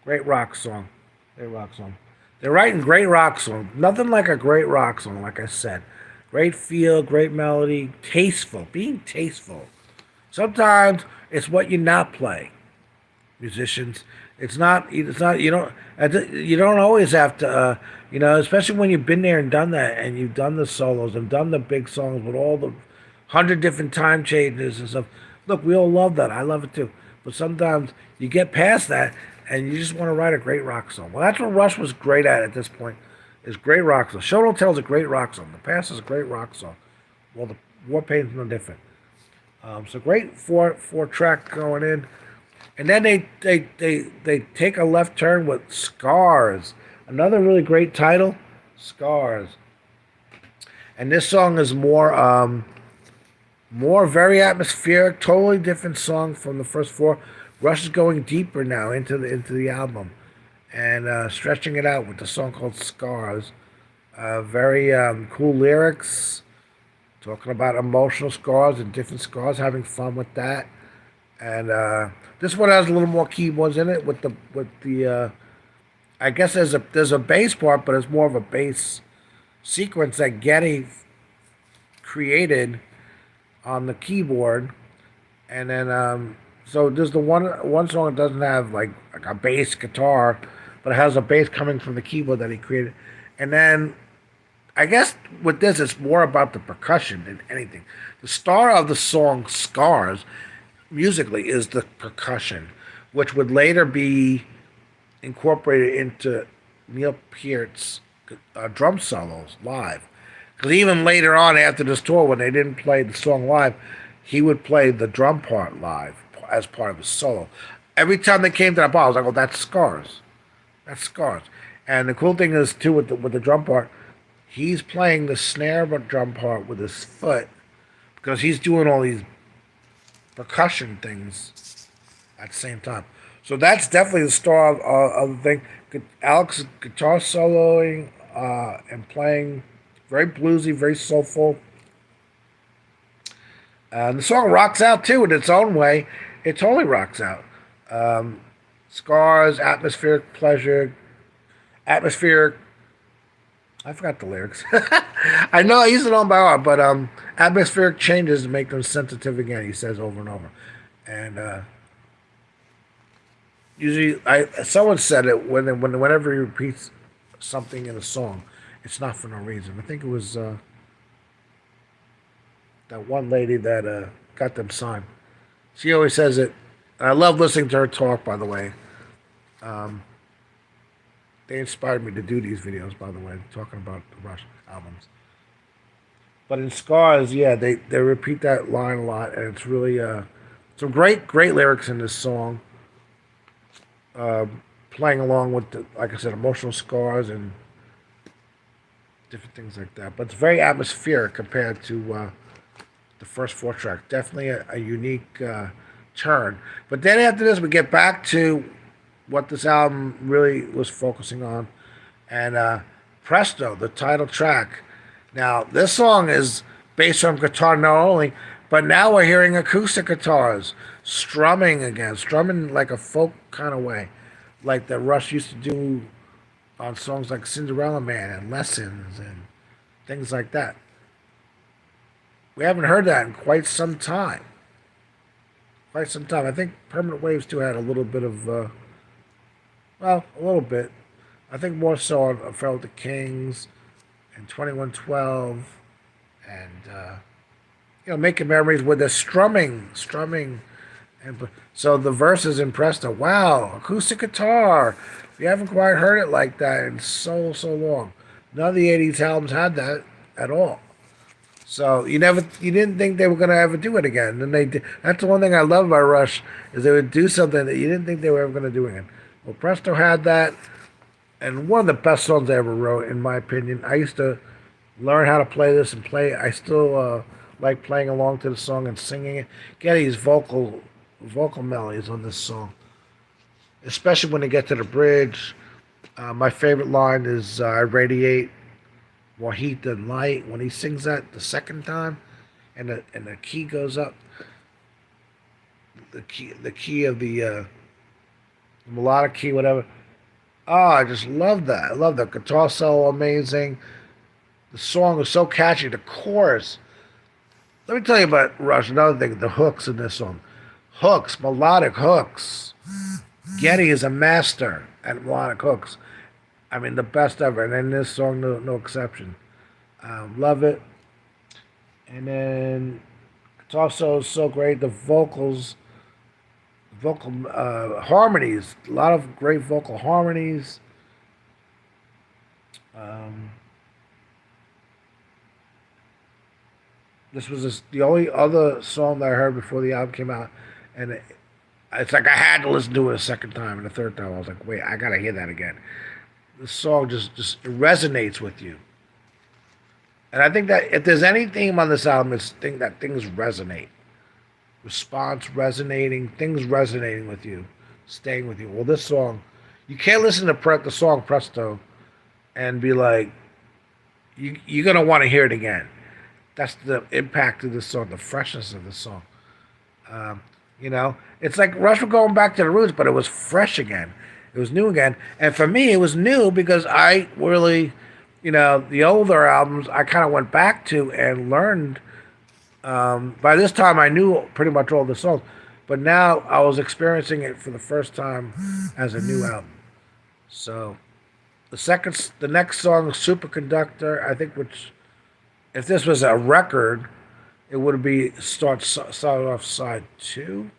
Great rock song. Great rock song. They're writing great rock song. Nothing like a great rock song, like I said. Great feel, great melody, tasteful, being tasteful. Sometimes it's what you not play, musicians. You don't always have to, especially when you've been there and done that and you've done the solos and done the big songs with all the 100 different time changes and stuff. Look, we all love that. I love it too. But sometimes you get past that and you just want to write a great rock song. Well, that's what Rush was great at this point, is great rock song. Show Don't Tell is a great rock song. The Past is a great rock song. Well, the War Paint's no different. So great four track going in. And then they take a left turn with Scars. Another really great title, Scars. And this song is more very atmospheric, totally different song from the first four. Rush is going deeper now into the album and stretching it out with the song called Scars. Very cool lyrics, talking about emotional scars and different scars, having fun with that. And this one has a little more keyboards in it with the I guess there's a bass part, but it's more of a bass sequence that Getty created on the keyboard, and then so there's the one song that doesn't have like a bass guitar, but it has a bass coming from the keyboard that he created, and then I guess with this it's more about the percussion than anything. The star of the song Scars musically is the percussion, which would later be incorporated into Neil Peart's drum solos live. Because even later on after this tour, when they didn't play the song live, he would play the drum part live as part of his solo. Every time they came to that part, I was like, "Oh, that's Scars. That's Scars." And the cool thing is too with the drum part, he's playing the snare but drum part with his foot because he's doing all these percussion things at the same time. So that's definitely the star of the thing. Alex guitar soloing and playing very bluesy, very soulful. And the song rocks out too in its own way. It totally rocks out. Scars, atmospheric pleasure, atmospheric. I forgot the lyrics. I know I used it on by heart, but atmospheric changes make them sensitive again. He says over and over, and usually, someone said it whenever he repeats something in a song, it's not for no reason. I think it was that one lady that got them signed. She always says it. And I love listening to her talk, by the way. Um, they inspired me to do these videos, by the way, talking about the Rush albums. But in Scars, yeah, they repeat that line a lot, and it's really some great lyrics in this song. Playing along with the, like I said, emotional scars and different things like that. But it's very atmospheric compared to the first four tracks. Definitely a unique turn. But then after this, we get back to what this album really was focusing on, and Presto, the title track. Now, this song is based on guitar not only, but now we're hearing acoustic guitars strumming again, strumming like a folk kind of way, like the Rush used to do on songs like Cinderella Man and Lessons and things like that. We haven't heard that in quite some time. Quite some time. I think Permanent Waves too had a little bit of, well, a little bit. I think more so on Fell with the Kings and 2112 and making memories with the strumming, and so the verses in Presto. Wow, acoustic guitar. We haven't quite heard it like that in so long. None of the '80s albums had that at all. So you didn't think they were gonna ever do it again, and they did. That's the one thing I love about Rush is they would do something that you didn't think they were ever gonna do again. Well, Presto had that, and one of the best songs I ever wrote, in my opinion. I used to learn how to play this and play. I still like playing along to the song and singing it. Getty's vocal melodies on this song, especially when they get to the bridge. My favorite line is "I radiate more heat than light." When he sings that the second time, and the key goes up, the key of the melodic key, whatever. Oh, I just love that. I love the guitar solo, amazing. The song is so catchy. The chorus. Let me tell you about Rush. Another thing, the hooks in this song. Hooks, melodic hooks. Getty is a master at melodic hooks. I mean, the best ever. And in this song, no exception. Love it. And then it's also so great. The vocal harmonies. A lot of great vocal harmonies. Um, This was the only other song that I heard before the album came out, and it's like I had to listen to it a second time and a third time. I was like, wait, I gotta hear that again. The song just it resonates with you, and I think that if there's any theme on this album, it's that things resonate, response resonating, things resonating with you, staying with you. Well, this song, you can't listen to the song Presto and be like, you're gonna want to hear it again. That's the impact of this song, the freshness of this song. Um, it's like Rush were going back to the roots, but it was fresh again. It was new again. And for me, it was new because I really, the older albums I kind of went back to and learned. By this time, I knew pretty much all the songs. But now I was experiencing it for the first time as a new album. So the next song, Superconductor, I think, which if this was a record, it would be started off side two,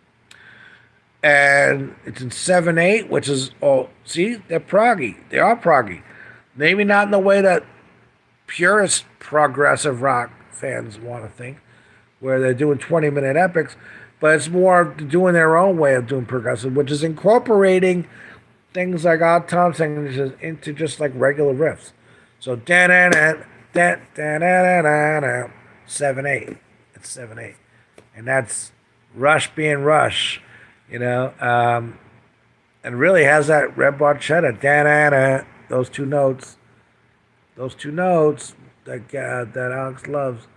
and it's in 7/8, which is see, they're proggy. They are proggy, maybe not in the way that purist progressive rock fans want to think, where they're doing 20-minute epics, but it's more doing their own way of doing progressive, which is incorporating things like Odd Tom singing into just like regular riffs. So da da da da da da da da 7/8. It's 7/8, and that's Rush being Rush, and really has that red barchetta da da da. Those two notes that Alex loves.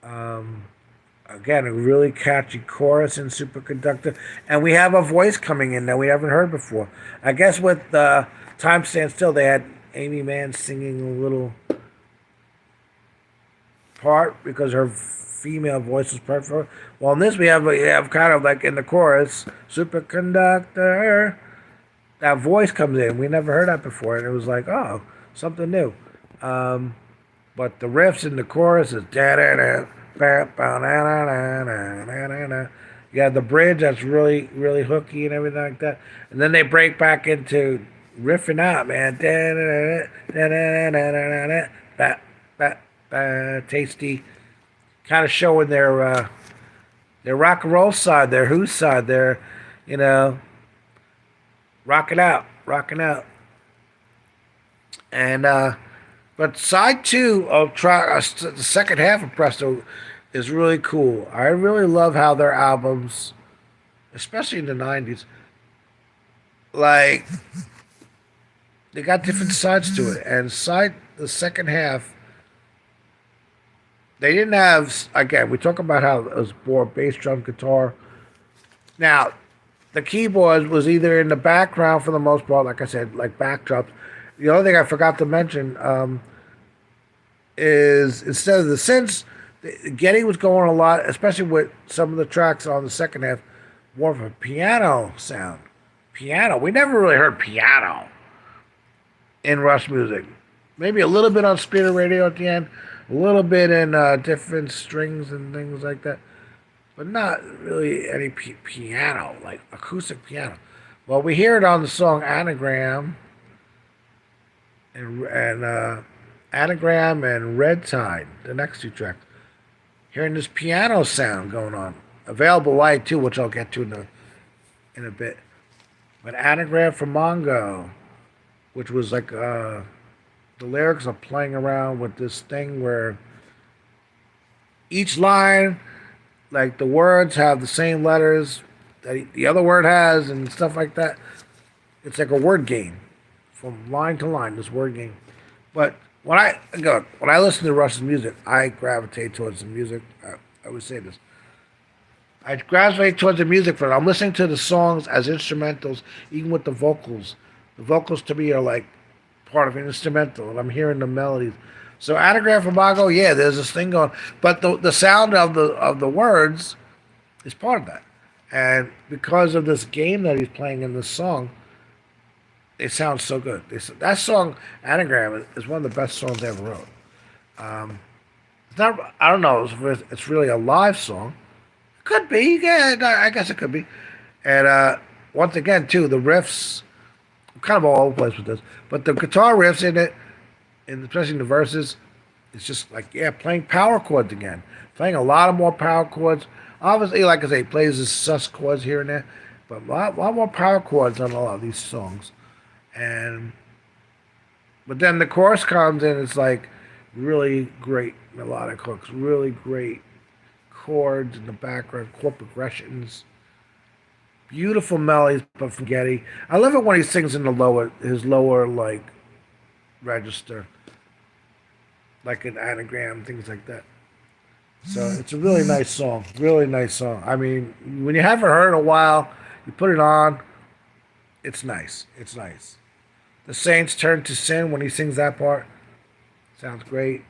Again, a really catchy chorus in Superconductor, and we have a voice coming in that we haven't heard before. I guess with Time Stand Still, they had Amy Mann singing a little part because her female voice was perfect for her. Well, in this we have kind of like in the chorus, Superconductor. That voice comes in. We never heard that before, and it was like, oh, something new. But the riffs in the chorus is da da da. You have the bridge that's really, really hooky and everything like that. And then they break back into riffing out, man. Tasty. Kind of showing their rock and roll side, their Who side, their, you know, rocking out, rocking out. And but side two of the second half of Presto is really cool. I really love how their albums, especially in the '90s, like they got different sides to it. And side the second half, they didn't have again. We talk about how it was more bass, drum, guitar. Now, the keyboard was either in the background for the most part, like I said, like backdrops. The only thing I forgot to mention is instead of the synths, Getty was going a lot, especially with some of the tracks on the second half, more of a piano sound. Piano. We never really heard piano in Rush music. Maybe a little bit on Spirit Radio at the end, a little bit in different strings and things like that, but not really any piano, like acoustic piano. Well, we hear it on the song Anagram and Anagram and Red Tide, the next two tracks. Hearing this piano sound going on. Available light too, which I'll get to in a bit. But Anagram from Mongo, which was like the lyrics are playing around with this thing where each line, like the words have the same letters that the other word has and stuff like that. It's like a word game from line to line, this word game. But when I listen to Rush's music, I gravitate towards the music. I would say this. I gravitate towards the music for it. I'm listening to the songs as instrumentals, even with the vocals. The vocals to me are like part of an instrumental, and I'm hearing the melodies. So Anagram from Mongo, yeah, there's this thing going, but the sound of the words is part of that. And because of this game that he's playing in this song, it sounds so good. That song, Anagram, is one of the best songs I ever wrote. It's not, I don't know if it's really a live song. Could be, yeah, I guess it could be. And once again, too, the riffs, I'm kind of all over the place with this, but the guitar riffs in it, and especially in the verses, it's just like, yeah, playing power chords again. Playing a lot of more power chords. Obviously, like I say, he plays his sus chords here and there, but a lot more power chords on a lot of these songs. And but then the chorus comes in, it's like really great melodic hooks, really great chords in the background, chord progressions, beautiful melodies, but from Getty. I love it when he sings in his lower like register, like an anagram, things like that. So it's a really nice song, really nice song. I mean, when you haven't heard it in a while, you put it on, it's nice. It's nice. The Saints turn to sin when he sings that part. Sounds great.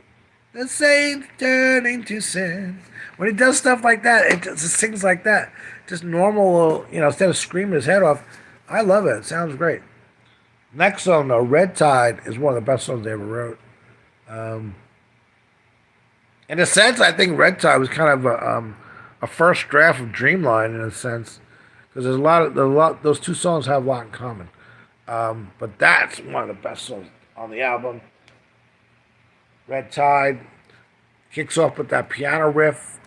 The Saints turning to sin. When he does stuff like that, it just sings like that. Just normal, instead of screaming his head off. I love it. It sounds great. Next song, though, Red Tide, is one of the best songs they ever wrote. In a sense, I think Red Tide was kind of a first draft of Dreamline in a sense, because those two songs have a lot in common. But that's one of the best songs on the album. Red Tide kicks off with that piano riff.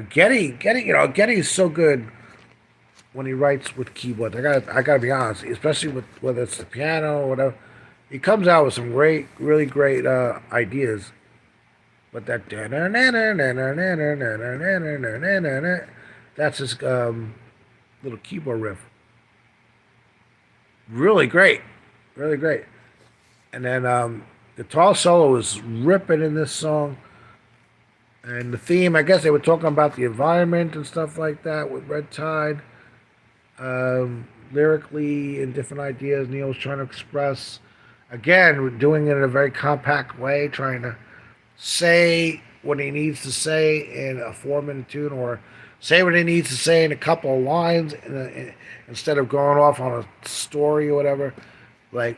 Getty is so good when he writes with keyboards. I gotta be honest, especially with whether it's the piano or whatever. He comes out with some really great ideas. But that that's his little keyboard riff. Really great, really great. And then guitar solo is ripping in this song. And the theme, I guess they were talking about the environment and stuff like that with Red Tide. Lyrically and different ideas Neil was trying to express. Again, doing it in a very compact way, trying to say what he needs to say in a 4-minute tune, or say what he needs to say in a couple of lines instead of going off on a story or whatever. Like,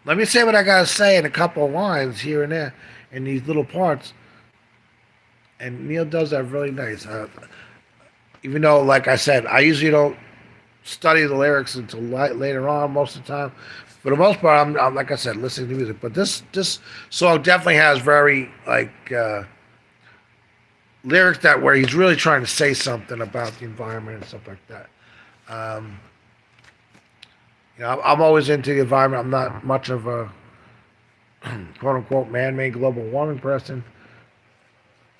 let me say what I gotta say in a couple of lines here and there in these little parts. And Neil does that really nice. Even though, like I said, I usually don't study the lyrics until later on most of the time. For the most part, I'm like I said, listening to music. But this song definitely has very lyrics that where he's really trying to say something about the environment and stuff like that. Um, I'm always into the environment. I'm not much of a quote unquote man-made global warming person.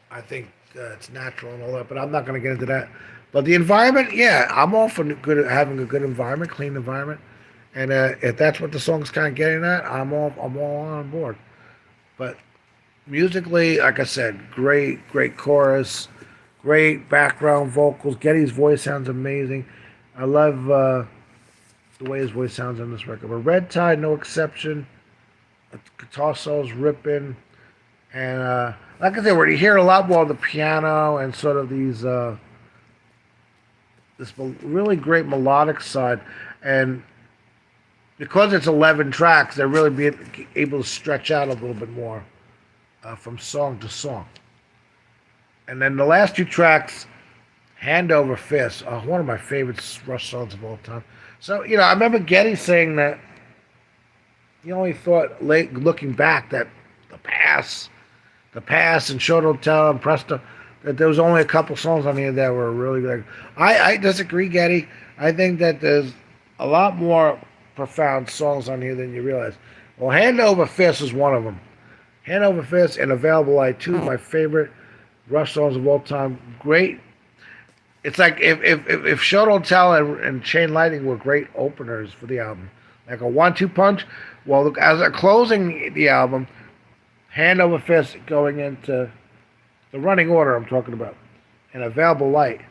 I think it's natural and all that, but I'm not going to get into that. But the environment, yeah, I'm all for good having a good environment, clean environment, and if that's what the song's kind of getting at, I'm all on board. But musically, like I said, great chorus, great background vocals. Getty's voice sounds amazing. I love the way his voice sounds on this record. But Red Tide, no exception. Guitar solos ripping, and like I said, where you hear a lot more of the piano and sort of this really great melodic side, and because it's 11 tracks, they're really being able to stretch out a little bit more from song to song. And then the last two tracks, Hand Over Fist, are one of my favorite Rush songs of all time. So I remember Getty saying that he only thought looking back that the past, the past, and Show Don't Tell and Presto, that there was only a couple songs on here that were really good. I disagree, Getty. I think that there's a lot more profound songs on here than you realize. Well, Hand Over Fist is one of them. Hand Over Fist and Available Light, two of my favorite Rush songs of all time. Great. It's like if Show Don't Tell and Chain Lightning were great openers for the album, like a 1-2 punch. Well, look, as a closing the album, Hand Over Fist going into the running order I'm talking about, and Available Light,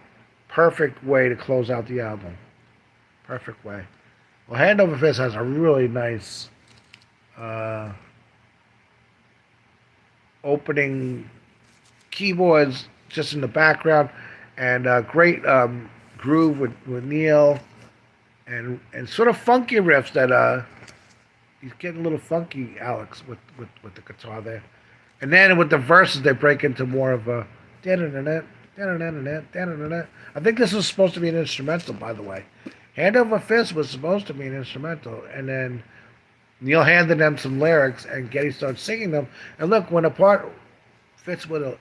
perfect way to close out the album. Perfect way. Well, Hand Over Fist has a really nice uh, opening keyboards just in the background, and great groove with Neil, and sort of funky riffs that he's getting a little funky, Alex, with the guitar there. And then with the verses, they break into more of a da-da-da-da, da-da-da-da, I think this was supposed to be an instrumental, by the way. Hand Over Fist was supposed to be an instrumental, and then Neil handed them some lyrics, and Getty started singing them. And look, when a part fits when a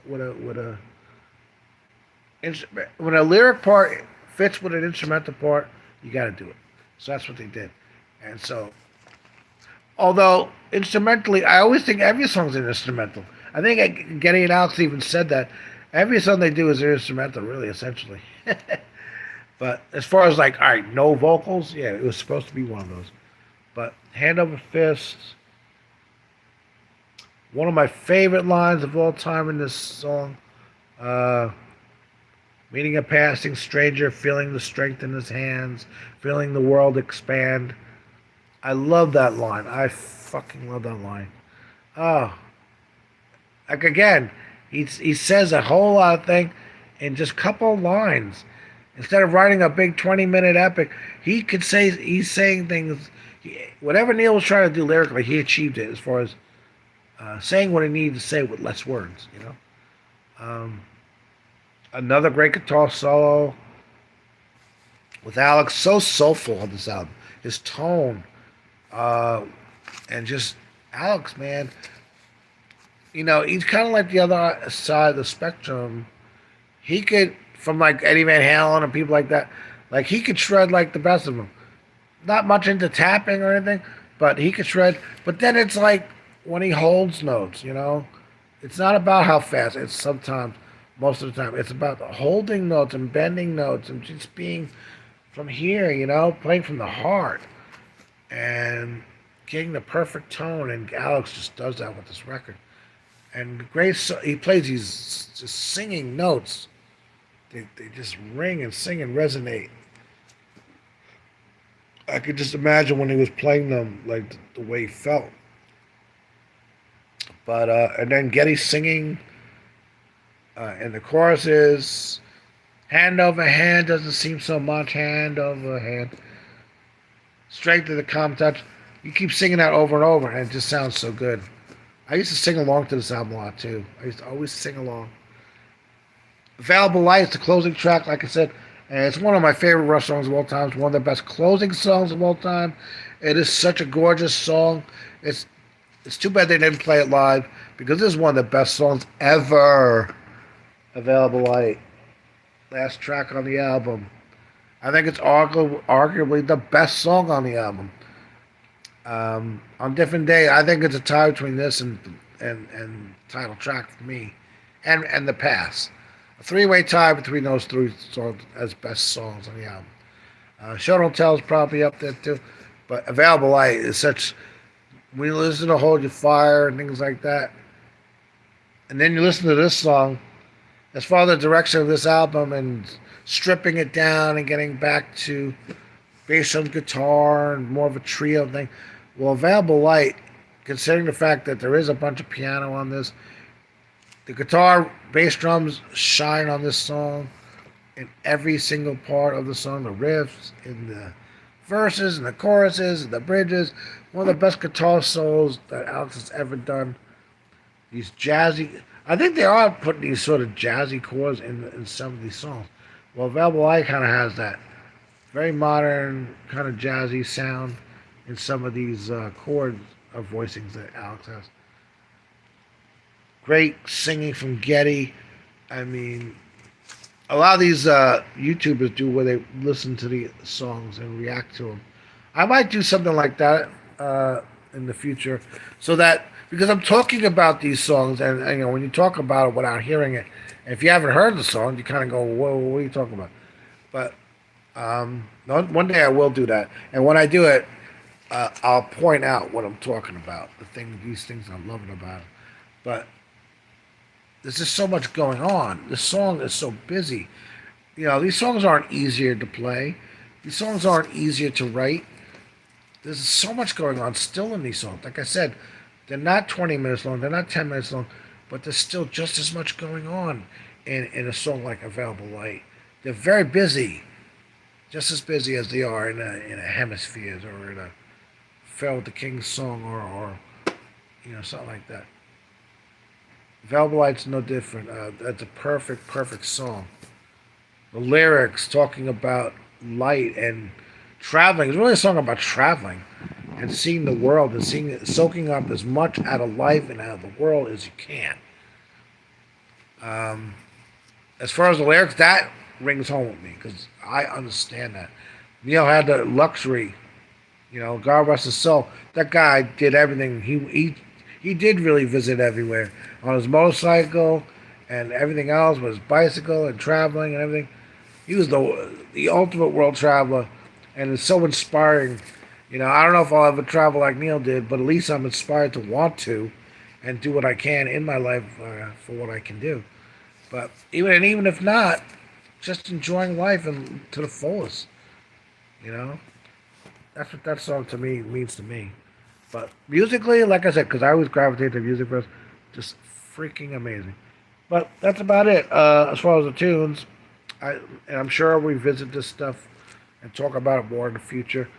lyric part fits with an instrumental part, you got to do it. So that's what they did. And so, although instrumentally, I always think every song's an instrumental. I think Getty and Alex even said that every song they do is an instrumental, really, essentially. But as far as like, all right, no vocals, yeah, it was supposed to be one of those. But Hand Over Fist, one of my favorite lines of all time in this song. Uh, Meeting a passing stranger, feeling the strength in his hands, feeling the world expand. I love that line. I fucking love that line. Oh, like again, he says a whole lot of things in just a couple of lines. Instead of writing a big 20-minute epic, he's saying things. Whatever Neil was trying to do lyrically, he achieved it as far as saying what he needed to say with less words. Another great guitar solo with Alex, so soulful on this album. His tone, and just Alex, man. He's kind of like the other side of the spectrum. He could, from like Eddie Van Halen and people like that, like he could shred like the best of them. Not much into tapping or anything, but he could shred. But then it's like when he holds notes, it's not about how fast. It's sometimes, most of the time, it's about holding notes and bending notes and just being from here, playing from the heart and getting the perfect tone. And Alex just does that with this record. And he plays these just singing notes. They just ring and sing and resonate. I could just imagine when he was playing them, like the way he felt. But and then Getty singing, and the chorus is hand over hand doesn't seem so much, hand over hand. Strength of the calm touch. You keep singing that over and over, and it just sounds so good. I used to sing along to this album a lot too. I used to always sing along. Available Light is the closing track, like I said, and it's one of my favorite Rush songs of all time. It's one of the best closing songs of all time. It is such a gorgeous song. It's it's too bad they didn't play it live because this is one of the best songs ever. Available Light, last track on the album. I think it's arguably the best song on the album. On different day, I think it's a tie between this and title track for me, and the past. A three-way tie between those three songs as best songs on the album. Show Don't Tell is probably up there too, but Available Light is such. When you listen to Hold Your Fire and things like that, and then you listen to this song, as far as the direction of this album and stripping it down and getting back to bass on guitar and more of a trio thing. Well, Available Light, considering the fact that there is a bunch of piano on this, the guitar, bass drums shine on this song in every single part of the song. The riffs, in the verses, and the choruses, and the bridges. One of the best guitar solos that Alex has ever done. These jazzy. I think they are putting these sort of jazzy chords in some of these songs. Well, Available Light kind of has that very modern, kind of jazzy sound in some of these chord voicings that Alex has. Great singing from Getty. I mean, a lot of these YouTubers do where they listen to the songs and react to them. I might do something like that in the future, so that because I'm talking about these songs, and you know, when you talk about it without hearing it, and if you haven't heard the song, you kind of go, "Whoa, what are you talking about?" But one day I will do that, and when I do it, I'll point out what I'm talking about, these things I'm loving about it. But there's just so much going on. The song is so busy. You know, these songs aren't easier to play. These songs aren't easier to write. There's so much going on still in these songs. Like I said, they're not 20 minutes long. They're not 10 minutes long, but there's still just as much going on in a song like Available Light. They're very busy, just as busy as they are in a Hemispheres or in a Fell with the King's song or you know, something like that. Available Light's no different. That's a perfect song. The lyrics talking about light and traveling. It's really a song about traveling and seeing the world and soaking up as much out of life and out of the world as you can. As far as the lyrics, that rings home with me because I understand that. Neil had the luxury, you know, God rest his soul. That guy did everything. He did really visit everywhere on his motorcycle and everything else, with his bicycle and traveling and everything. He was the ultimate world traveler, and it's so inspiring. You know, I don't know if I'll ever travel like Neil did, but at least I'm inspired to want to, and do what I can in my life for what I can do. But even if not, just enjoying life and to the fullest. You know, that's what that song to me means to me. But musically, like I said, because I always gravitate to music first, just freaking amazing. But that's about it as far as the tunes. And I'm sure I'll revisit this stuff and talk about it more in the future.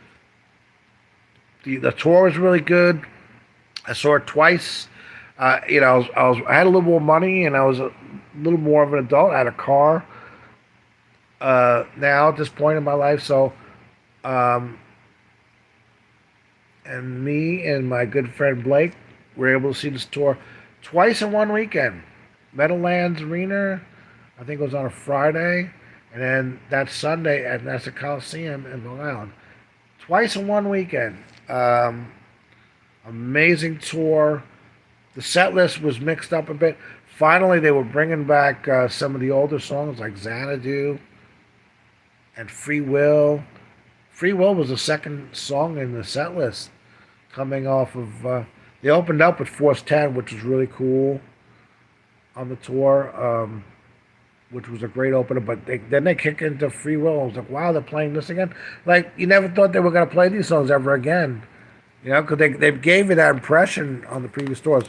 The tour was really good. I saw it twice. You know, I had a little more money and I was a little more of an adult. I had a car now at this point in my life. So, and me and my good friend Blake were able to see this tour twice in one weekend. Meadowlands Arena, I think it was on a Friday, and then that Sunday at Nassau Coliseum in Long Island. Twice in one weekend. Amazing tour. The set list was mixed up a bit. Finally, they were bringing back some of the older songs like Xanadu and Free Will. Free Will was the second song in the set list, coming off of. They opened up with Force 10, which was really cool on the tour, which was a great opener. But then they kick into Free Will. I was like, wow, they're playing this again. Like, you never thought they were going to play these songs ever again. You know, because they gave you that impression on the previous tours.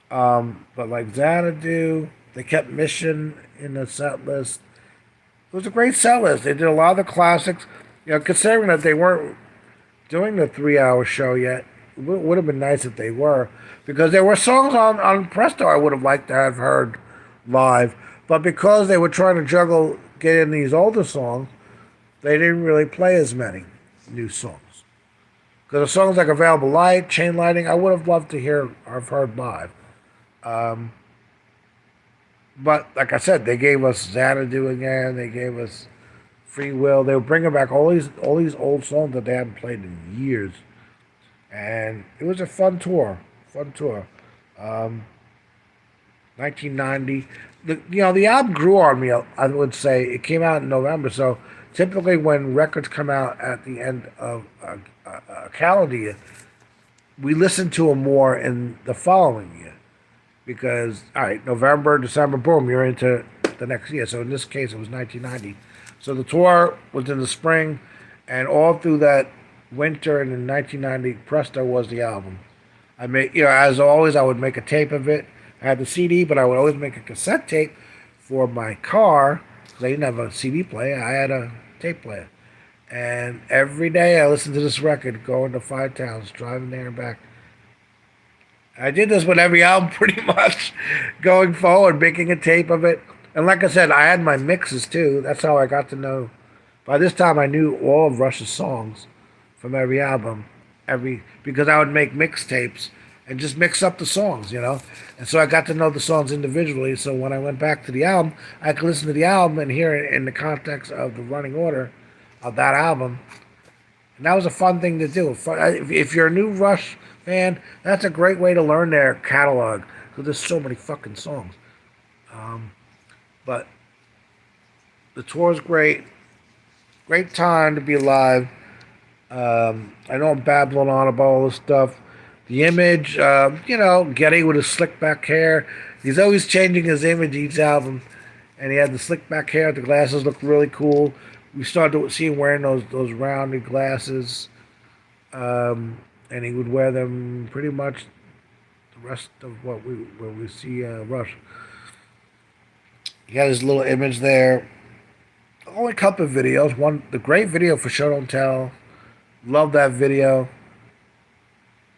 But like Xanadu, they kept Mission in the set list. It was a great set list. They did a lot of the classics. You know, considering that they weren't doing the 3 hour show yet, it would have been nice if they were. Because there were songs on Presto I would have liked to have heard live. But because they were trying to juggle getting these older songs, they didn't really play as many new songs. Because the songs like Available Light, Chain Lighting, I would have loved to hear or have heard live. But like I said, they gave us Xanadu again. They gave us Free Will. They were bringing back all these old songs that they hadn't played in years, and it was a fun tour. Fun tour. 1990. The album grew on me. I would say it came out in November, so typically when records come out at the end of a calendar year, we listen to them more in the following year because all right, November, December, boom, you're into the next year. So in this case, it was 1990. So the tour was in the spring, and all through that winter and in 1990, Presto was the album. I made, as always, I would make a tape of it. I had the CD, but I would always make a cassette tape for my car because I didn't have a CD player. I had a tape player. And every day I listened to this record going to Five Towns, driving there and back. I did this with every album pretty much going forward, making a tape of it. And like I said, I had my mixes too. That's how I got to know. By this time, I knew all of Rush's songs from every album, because I would make mixtapes and just mix up the songs. And so I got to know the songs individually. So when I went back to the album, I could listen to the album and hear it in the context of the running order of that album. And that was a fun thing to do. If you're a new Rush fan, that's a great way to learn their catalog because there's so many fucking songs. But the tour's great. Great time to be alive. I know I'm babbling on about all this stuff. The image, Getty with his slick back hair. He's always changing his image each album. And he had the slick back hair. The glasses looked really cool. We started to see him wearing those rounded glasses. And he would wear them pretty much the rest of when we see Rush. He had his little image there. Only a couple of videos. The great video for Show Don't Tell. Love that video.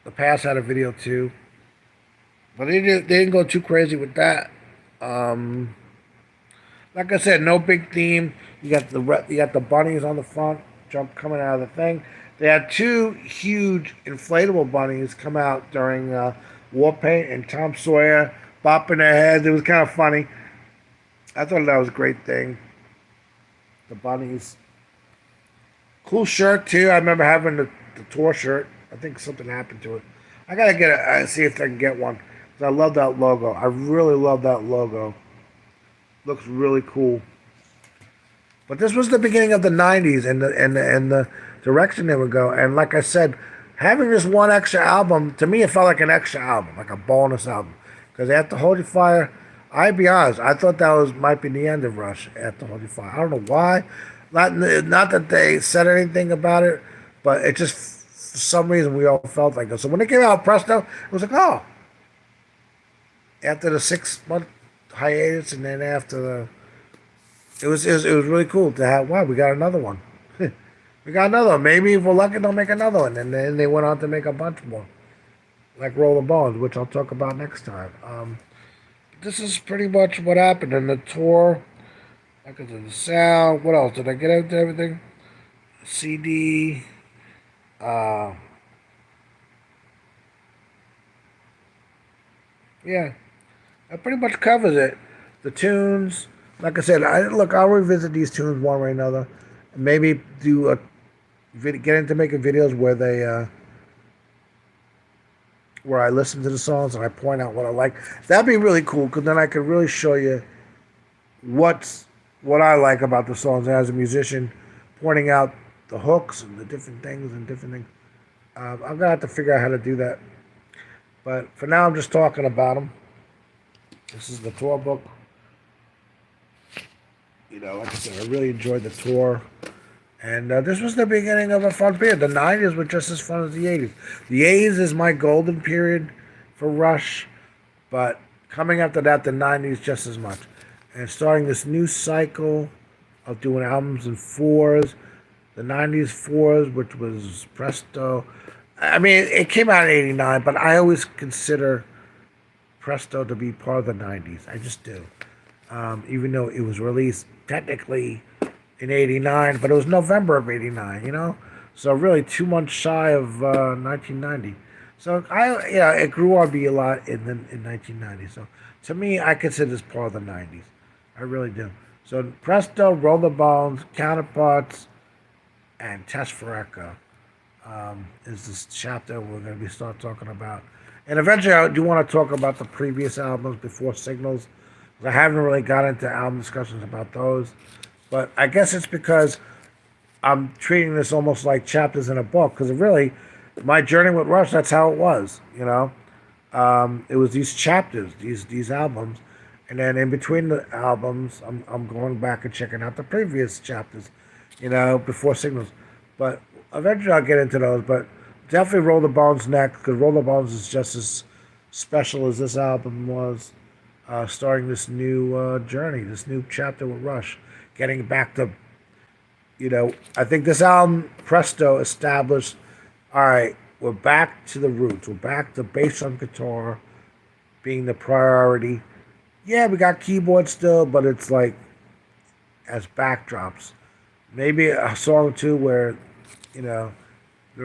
The Past had a video too. But they didn't go too crazy with that. Like I said, no big theme. You got the bunnies on the front, coming out of the thing. They had two huge inflatable bunnies come out during Warpaint and Tom Sawyer bopping their heads. It was kind of funny. I thought that was a great thing. The bunnies. Cool shirt too. I remember having the tour shirt. I think something happened to it. I gotta see if I can get one. I love that logo. I really love that logo. Looks really cool. But this was the beginning of the '90s and the direction they would go. And like I said, having this one extra album, to me, it felt like an extra album, like a bonus album. Because after Holy Fire, I'd be honest, I thought that might be the end of Rush after Holy Fire. I don't know why. Not that they said anything about it, but it just, for some reason, we all felt like that. So when it came out, Presto, it was like, oh. After the 6-month hiatus, and then after it was really cool to have. Wow, we got another one. We got another one. Maybe if we're lucky, they'll make another one. And then they went on to make a bunch more, like Rolling Bones, which I'll talk about next time. This is pretty much what happened in the tour. Like I said, the sound. What else did I get into everything? CD. Yeah. That pretty much covers it. The tunes, like I said, I'll revisit these tunes one way or another, and maybe get into making videos where I listen to the songs and I point out what I like. That'd be really cool because then I could really show you what I like about the songs as a musician, pointing out the hooks and the different things. I'm gonna have to figure out how to do that. But for now, I'm just talking about them. This is the tour book. Like I said, I really enjoyed the tour. And this was the beginning of a fun period. The 90s were just as fun as the 80s. The 80s is my golden period for Rush. But coming after that, the 90s just as much. And starting this new cycle of doing albums in fours. The 90s fours, which was Presto. I mean, it came out in 89, but I always consider Presto to be part of the 90s. I just do. even though it was released technically in '89, but it was November of '89. So really 2 months shy of 1990. So it grew on me a lot in 1990. So to me, I consider this part of the '90s. I really do. So Presto, Roll the Bones, Counterparts, and Test for Echo is this chapter we're going to be start talking about. And eventually, I do want to talk about the previous albums before Signals. I haven't really got into album discussions about those, but I guess it's because I'm treating this almost like chapters in a book. Because really, my journey with Rush, that's how it was. It was these chapters, these albums, and then in between the albums, I'm going back and checking out the previous chapters, before Signals. But eventually I'll get into those. But definitely Roll the Bones next, because Roll the Bones is just as special as this album was, starting this new journey, this new chapter with Rush, getting back to, I think this album, Presto, established, all right, we're back to the roots. We're back to bass on guitar being the priority. Yeah, we got keyboard still, but it's like as backdrops. Maybe a song or two where, they're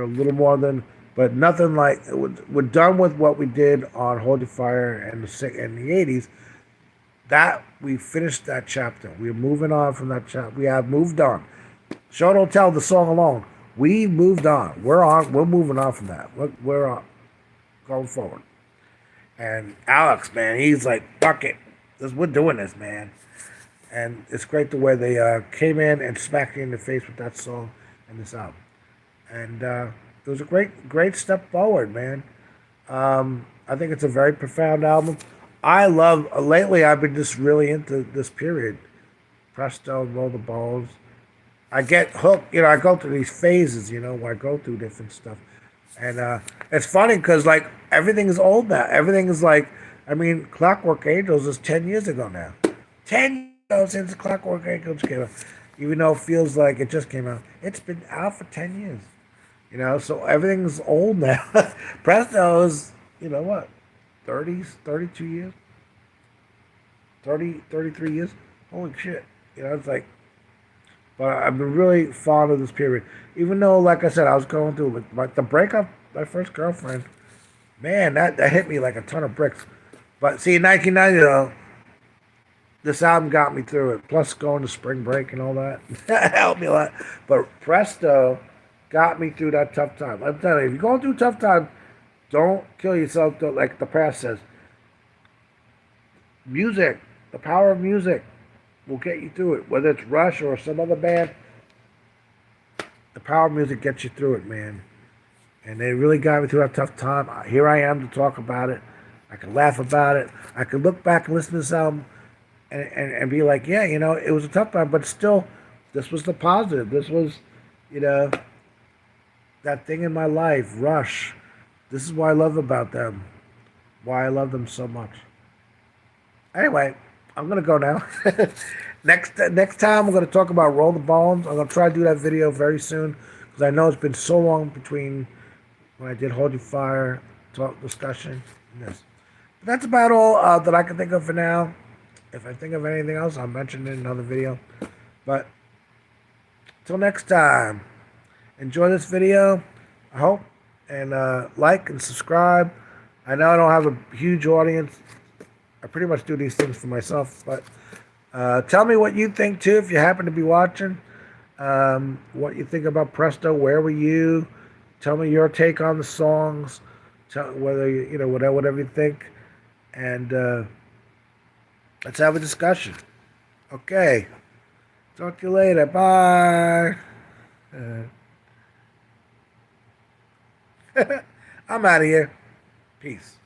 a little more than, but nothing like, we're done with what we did on Hold Your Fire and the '80s. That, we finished that chapter. We're moving on from that chapter. We have moved on. Show Don't Tell, the song alone. We moved on. We're moving on from that. We're on, going forward. And Alex, man, he's like, fuck it. We're doing this, man. And it's great the way they came in and smacked you in the face with that song and this album. And it was a great step forward, man. I think it's a very profound album. Lately I've been just really into this period. Presto, Roll the Bones. I get hooked, I go through these phases, where I go through different stuff. And it's funny because, like, everything is old now. Everything is like, Clockwork Angels is 10 years ago now. 10 years ago since Clockwork Angels came out. Even though it feels like it just came out. It's been out for 10 years. So everything's old now. Presto is, what? 30s, 32 years? 33 years? Holy shit. It's like, but I've been really fond of this period. Even though, like I said, I was going through the breakup, my first girlfriend, man, that hit me like a ton of bricks. But see, in 1990, though, this album got me through it. Plus, going to spring break and all that, that helped me a lot. But Presto got me through that tough time. I'm telling you, if you're going through a tough time, don't kill yourself, like the past says. Music, the power of music will get you through it. Whether it's Rush or some other band, the power of music gets you through it, man. And they really got me through that tough time. Here I am to talk about it. I can laugh about it. I can look back and listen to this album and be like, yeah, it was a tough time, but still, this was the positive. This was, that thing in my life, Rush. This is what I love about them. Why I love them so much. Anyway, I'm gonna go now. Next time we're gonna talk about Roll the Bones. I'm gonna try to do that video very soon because I know it's been so long between when I did Hold Your Fire talk discussion and this. But that's about all that I can think of for now. If I think of anything else, I'll mention it in another video. But till next time, enjoy this video, I hope, and like and subscribe. I know I don't have a huge audience. I pretty much do these things for myself, but tell me what you think too if you happen to be watching. What you think about Presto? Where were you? Tell me your take on the songs. Tell whether whatever you think, and let's have a discussion. Okay. Talk to you later. Bye. I'm out of here. Peace.